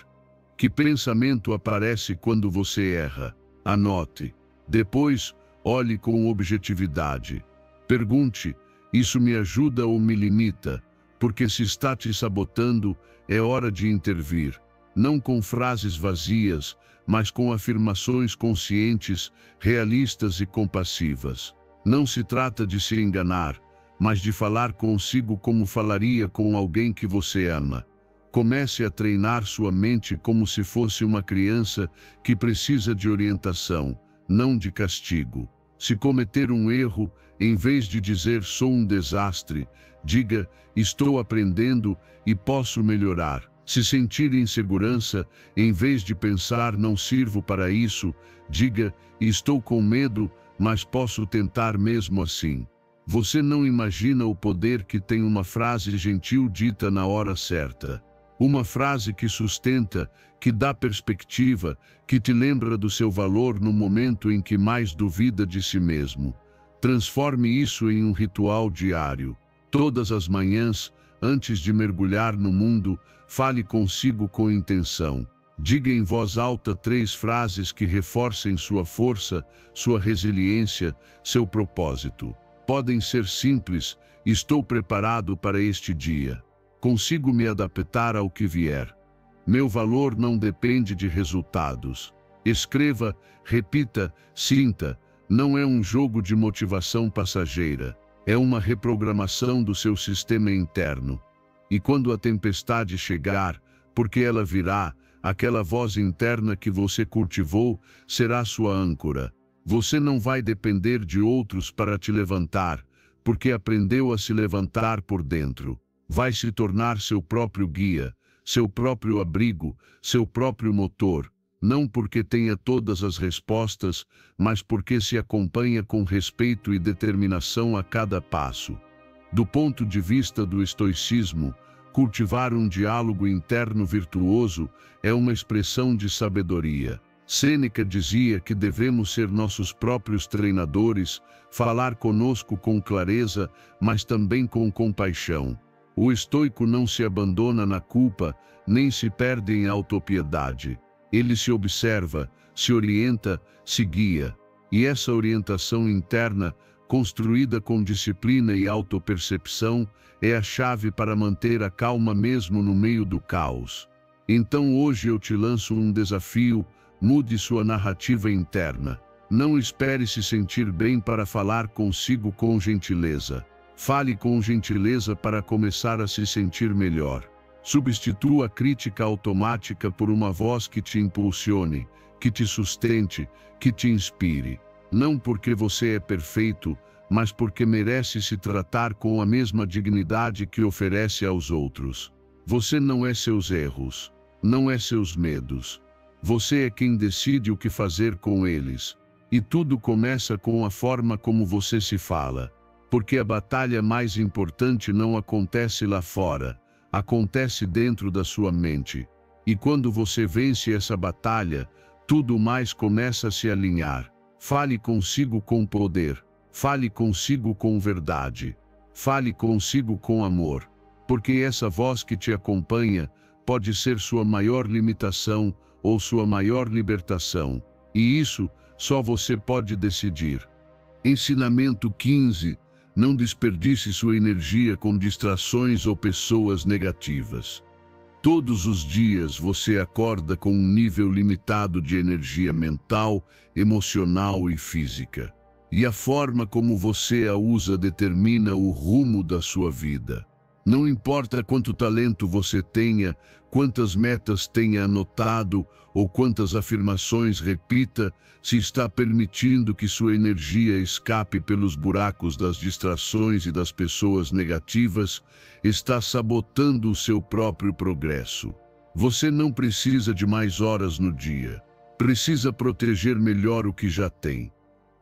Que pensamento aparece quando você erra? Anote. Depois, olhe com objetividade. Pergunte: isso me ajuda ou me limita? Porque se está te sabotando, é hora de intervir. Não com frases vazias, mas com afirmações conscientes, realistas e compassivas. Não se trata de se enganar, mas de falar consigo como falaria com alguém que você ama. Comece a treinar sua mente como se fosse uma criança que precisa de orientação, não de castigo. Se cometer um erro, em vez de dizer sou um desastre, diga estou aprendendo e posso melhorar. Se sentir insegurança, em vez de pensar não sirvo para isso, diga estou com medo, mas posso tentar mesmo assim. Você não imagina o poder que tem uma frase gentil dita na hora certa. Uma frase que sustenta, que dá perspectiva, que te lembra do seu valor no momento em que mais duvida de si mesmo. Transforme isso em um ritual diário. Todas as manhãs, antes de mergulhar no mundo, fale consigo com intenção. Diga em voz alta 3 frases que reforcem sua força, sua resiliência, seu propósito. Podem ser simples: estou preparado para este dia. Consigo me adaptar ao que vier. Meu valor não depende de resultados. Escreva, repita, sinta. Não é um jogo de motivação passageira. É uma reprogramação do seu sistema interno. E quando a tempestade chegar, porque ela virá, aquela voz interna que você cultivou será sua âncora. Você não vai depender de outros para te levantar, porque aprendeu a se levantar por dentro. Vai se tornar seu próprio guia, seu próprio abrigo, seu próprio motor, não porque tenha todas as respostas, mas porque se acompanha com respeito e determinação a cada passo. Do ponto de vista do estoicismo, cultivar um diálogo interno virtuoso é uma expressão de sabedoria. Sêneca dizia que devemos ser nossos próprios treinadores, falar conosco com clareza, mas também com compaixão. O estoico não se abandona na culpa, nem se perde em autopiedade. Ele se observa, se orienta, se guia. E essa orientação interna, construída com disciplina e autopercepção, é a chave para manter a calma mesmo no meio do caos. Então hoje eu te lanço um desafio: mude sua narrativa interna. Não espere se sentir bem para falar consigo com gentileza. Fale com gentileza para começar a se sentir melhor. Substitua a crítica automática por uma voz que te impulsione, que te sustente, que te inspire. Não porque você é perfeito, mas porque merece se tratar com a mesma dignidade que oferece aos outros. Você não é seus erros, não é seus medos. Você é quem decide o que fazer com eles. E tudo começa com a forma como você se fala. Porque a batalha mais importante não acontece lá fora, acontece dentro da sua mente. E quando você vence essa batalha, tudo mais começa a se alinhar. Fale consigo com poder, fale consigo com verdade, fale consigo com amor. Porque essa voz que te acompanha pode ser sua maior limitação ou sua maior libertação. E isso só você pode decidir. Ensinamento 15. Não desperdice sua energia com distrações ou pessoas negativas. Todos os dias você acorda com um nível limitado de energia mental, emocional e física. E a forma como você a usa determina o rumo da sua vida. Não importa quanto talento você tenha, quantas metas tenha anotado ou quantas afirmações repita, se está permitindo que sua energia escape pelos buracos das distrações e das pessoas negativas, está sabotando o seu próprio progresso. Você não precisa de mais horas no dia. Precisa proteger melhor o que já tem.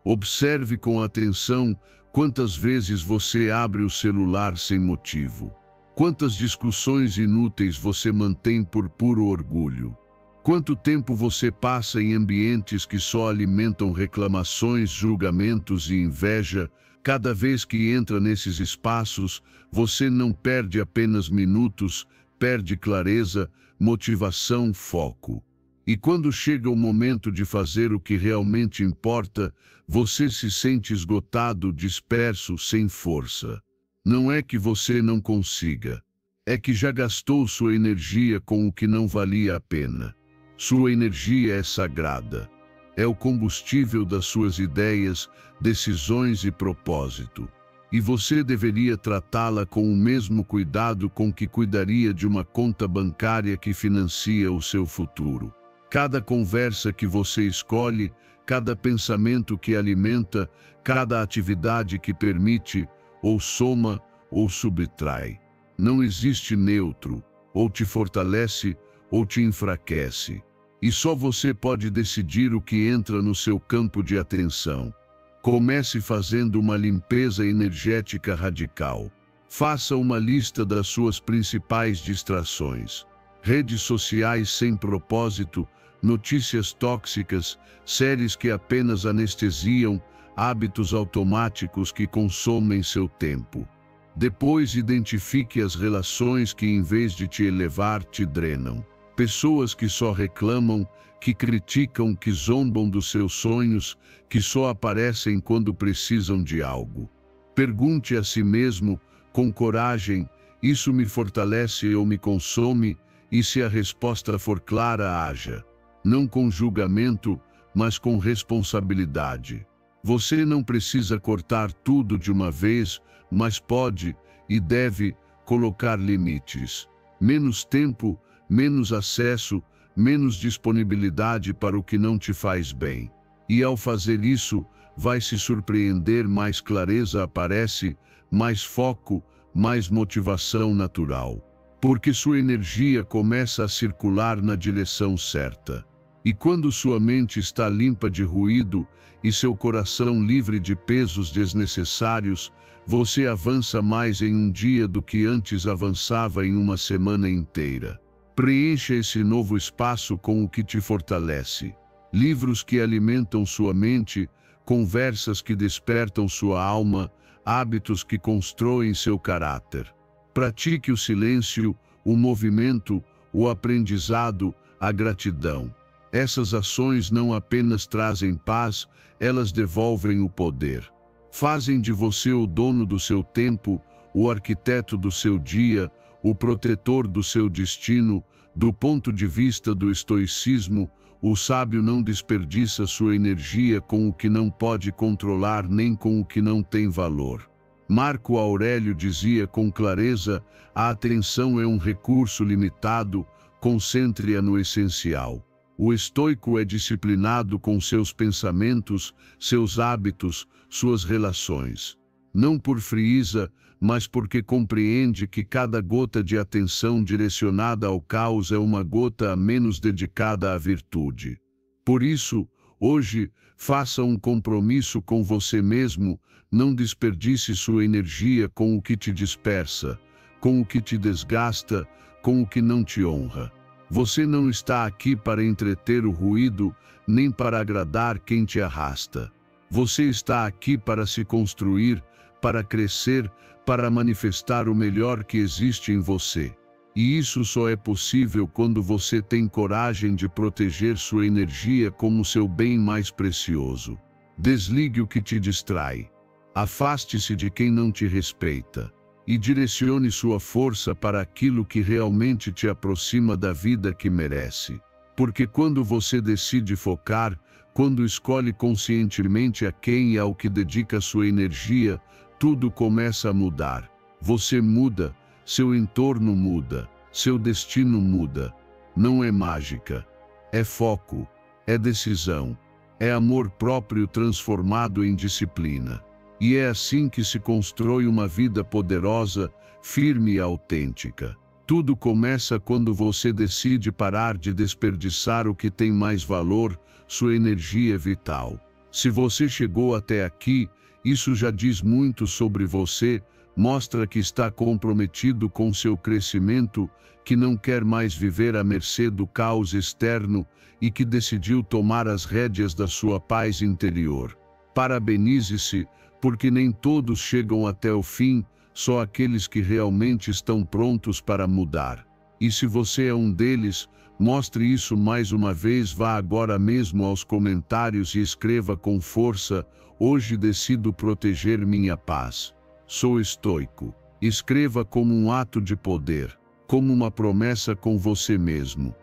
Observe com atenção quantas vezes você abre o celular sem motivo. Quantas discussões inúteis você mantém por puro orgulho. Quanto tempo você passa em ambientes que só alimentam reclamações, julgamentos e inveja. Cada vez que entra nesses espaços, você não perde apenas minutos, perde clareza, motivação, foco. E quando chega o momento de fazer o que realmente importa, você se sente esgotado, disperso, sem força. Não é que você não consiga. É que já gastou sua energia com o que não valia a pena. Sua energia é sagrada. É o combustível das suas ideias, decisões e propósito. E você deveria tratá-la com o mesmo cuidado com que cuidaria de uma conta bancária que financia o seu futuro. Cada conversa que você escolhe, cada pensamento que alimenta, cada atividade que permite, ou soma ou subtrai. Não existe neutro, ou te fortalece ou te enfraquece. E só você pode decidir o que entra no seu campo de atenção. Comece fazendo uma limpeza energética radical. Faça uma lista das suas principais distrações. Redes sociais sem propósito, notícias tóxicas, séries que apenas anestesiam, hábitos automáticos que consomem seu tempo. Depois identifique as relações que, em vez de te elevar, te drenam. Pessoas que só reclamam, que criticam, que zombam dos seus sonhos, que só aparecem quando precisam de algo. Pergunte a si mesmo, com coragem, isso me fortalece ou me consome? E se a resposta for clara, haja. Não com julgamento, mas com responsabilidade. Você não precisa cortar tudo de uma vez, mas pode e deve colocar limites. Menos tempo, menos acesso, menos disponibilidade para o que não te faz bem. E ao fazer isso, vai se surpreender, mais clareza aparece, mais foco, mais motivação natural. Porque sua energia começa a circular na direção certa. E quando sua mente está limpa de ruído e seu coração livre de pesos desnecessários, você avança mais em um dia do que antes avançava em uma semana inteira. Preencha esse novo espaço com o que te fortalece. Livros que alimentam sua mente, conversas que despertam sua alma, hábitos que constroem seu caráter. Pratique o silêncio, o movimento, o aprendizado, a gratidão. Essas ações não apenas trazem paz, elas devolvem o poder. Fazem de você o dono do seu tempo, o arquiteto do seu dia, o protetor do seu destino. Do ponto de vista do estoicismo, o sábio não desperdiça sua energia com o que não pode controlar nem com o que não tem valor. Marco Aurélio dizia com clareza: a atenção é um recurso limitado, concentre-a no essencial. O estoico é disciplinado com seus pensamentos, seus hábitos, suas relações. Não por frieza, mas porque compreende que cada gota de atenção direcionada ao caos é uma gota a menos dedicada à virtude. Por isso, hoje, faça um compromisso com você mesmo, não desperdice sua energia com o que te dispersa, com o que te desgasta, com o que não te honra. Você não está aqui para entreter o ruído, nem para agradar quem te arrasta. Você está aqui para se construir, para crescer, para manifestar o melhor que existe em você. E isso só é possível quando você tem coragem de proteger sua energia como seu bem mais precioso. Desligue o que te distrai. Afaste-se de quem não te respeita. E direcione sua força para aquilo que realmente te aproxima da vida que merece. Porque quando você decide focar, Quando escolhe conscientemente a quem e ao que dedica sua energia, tudo começa a mudar. Você muda, seu entorno muda, seu destino muda. Não é mágica. É foco, é decisão, é amor próprio transformado em disciplina. E é assim que se constrói uma vida poderosa, firme e autêntica. Tudo começa quando você decide parar de desperdiçar o que tem mais valor, sua energia vital. Se você chegou até aqui, isso já diz muito sobre você, mostra que está comprometido com seu crescimento, que não quer mais viver à mercê do caos externo e que decidiu tomar as rédeas da sua paz interior. Parabenize-se, porque nem todos chegam até o fim, só aqueles que realmente estão prontos para mudar. E se você é um deles, mostre isso mais uma vez. Vá agora mesmo aos comentários e escreva com força: hoje decido proteger minha paz. Sou estoico. Escreva como um ato de poder, como uma promessa com você mesmo.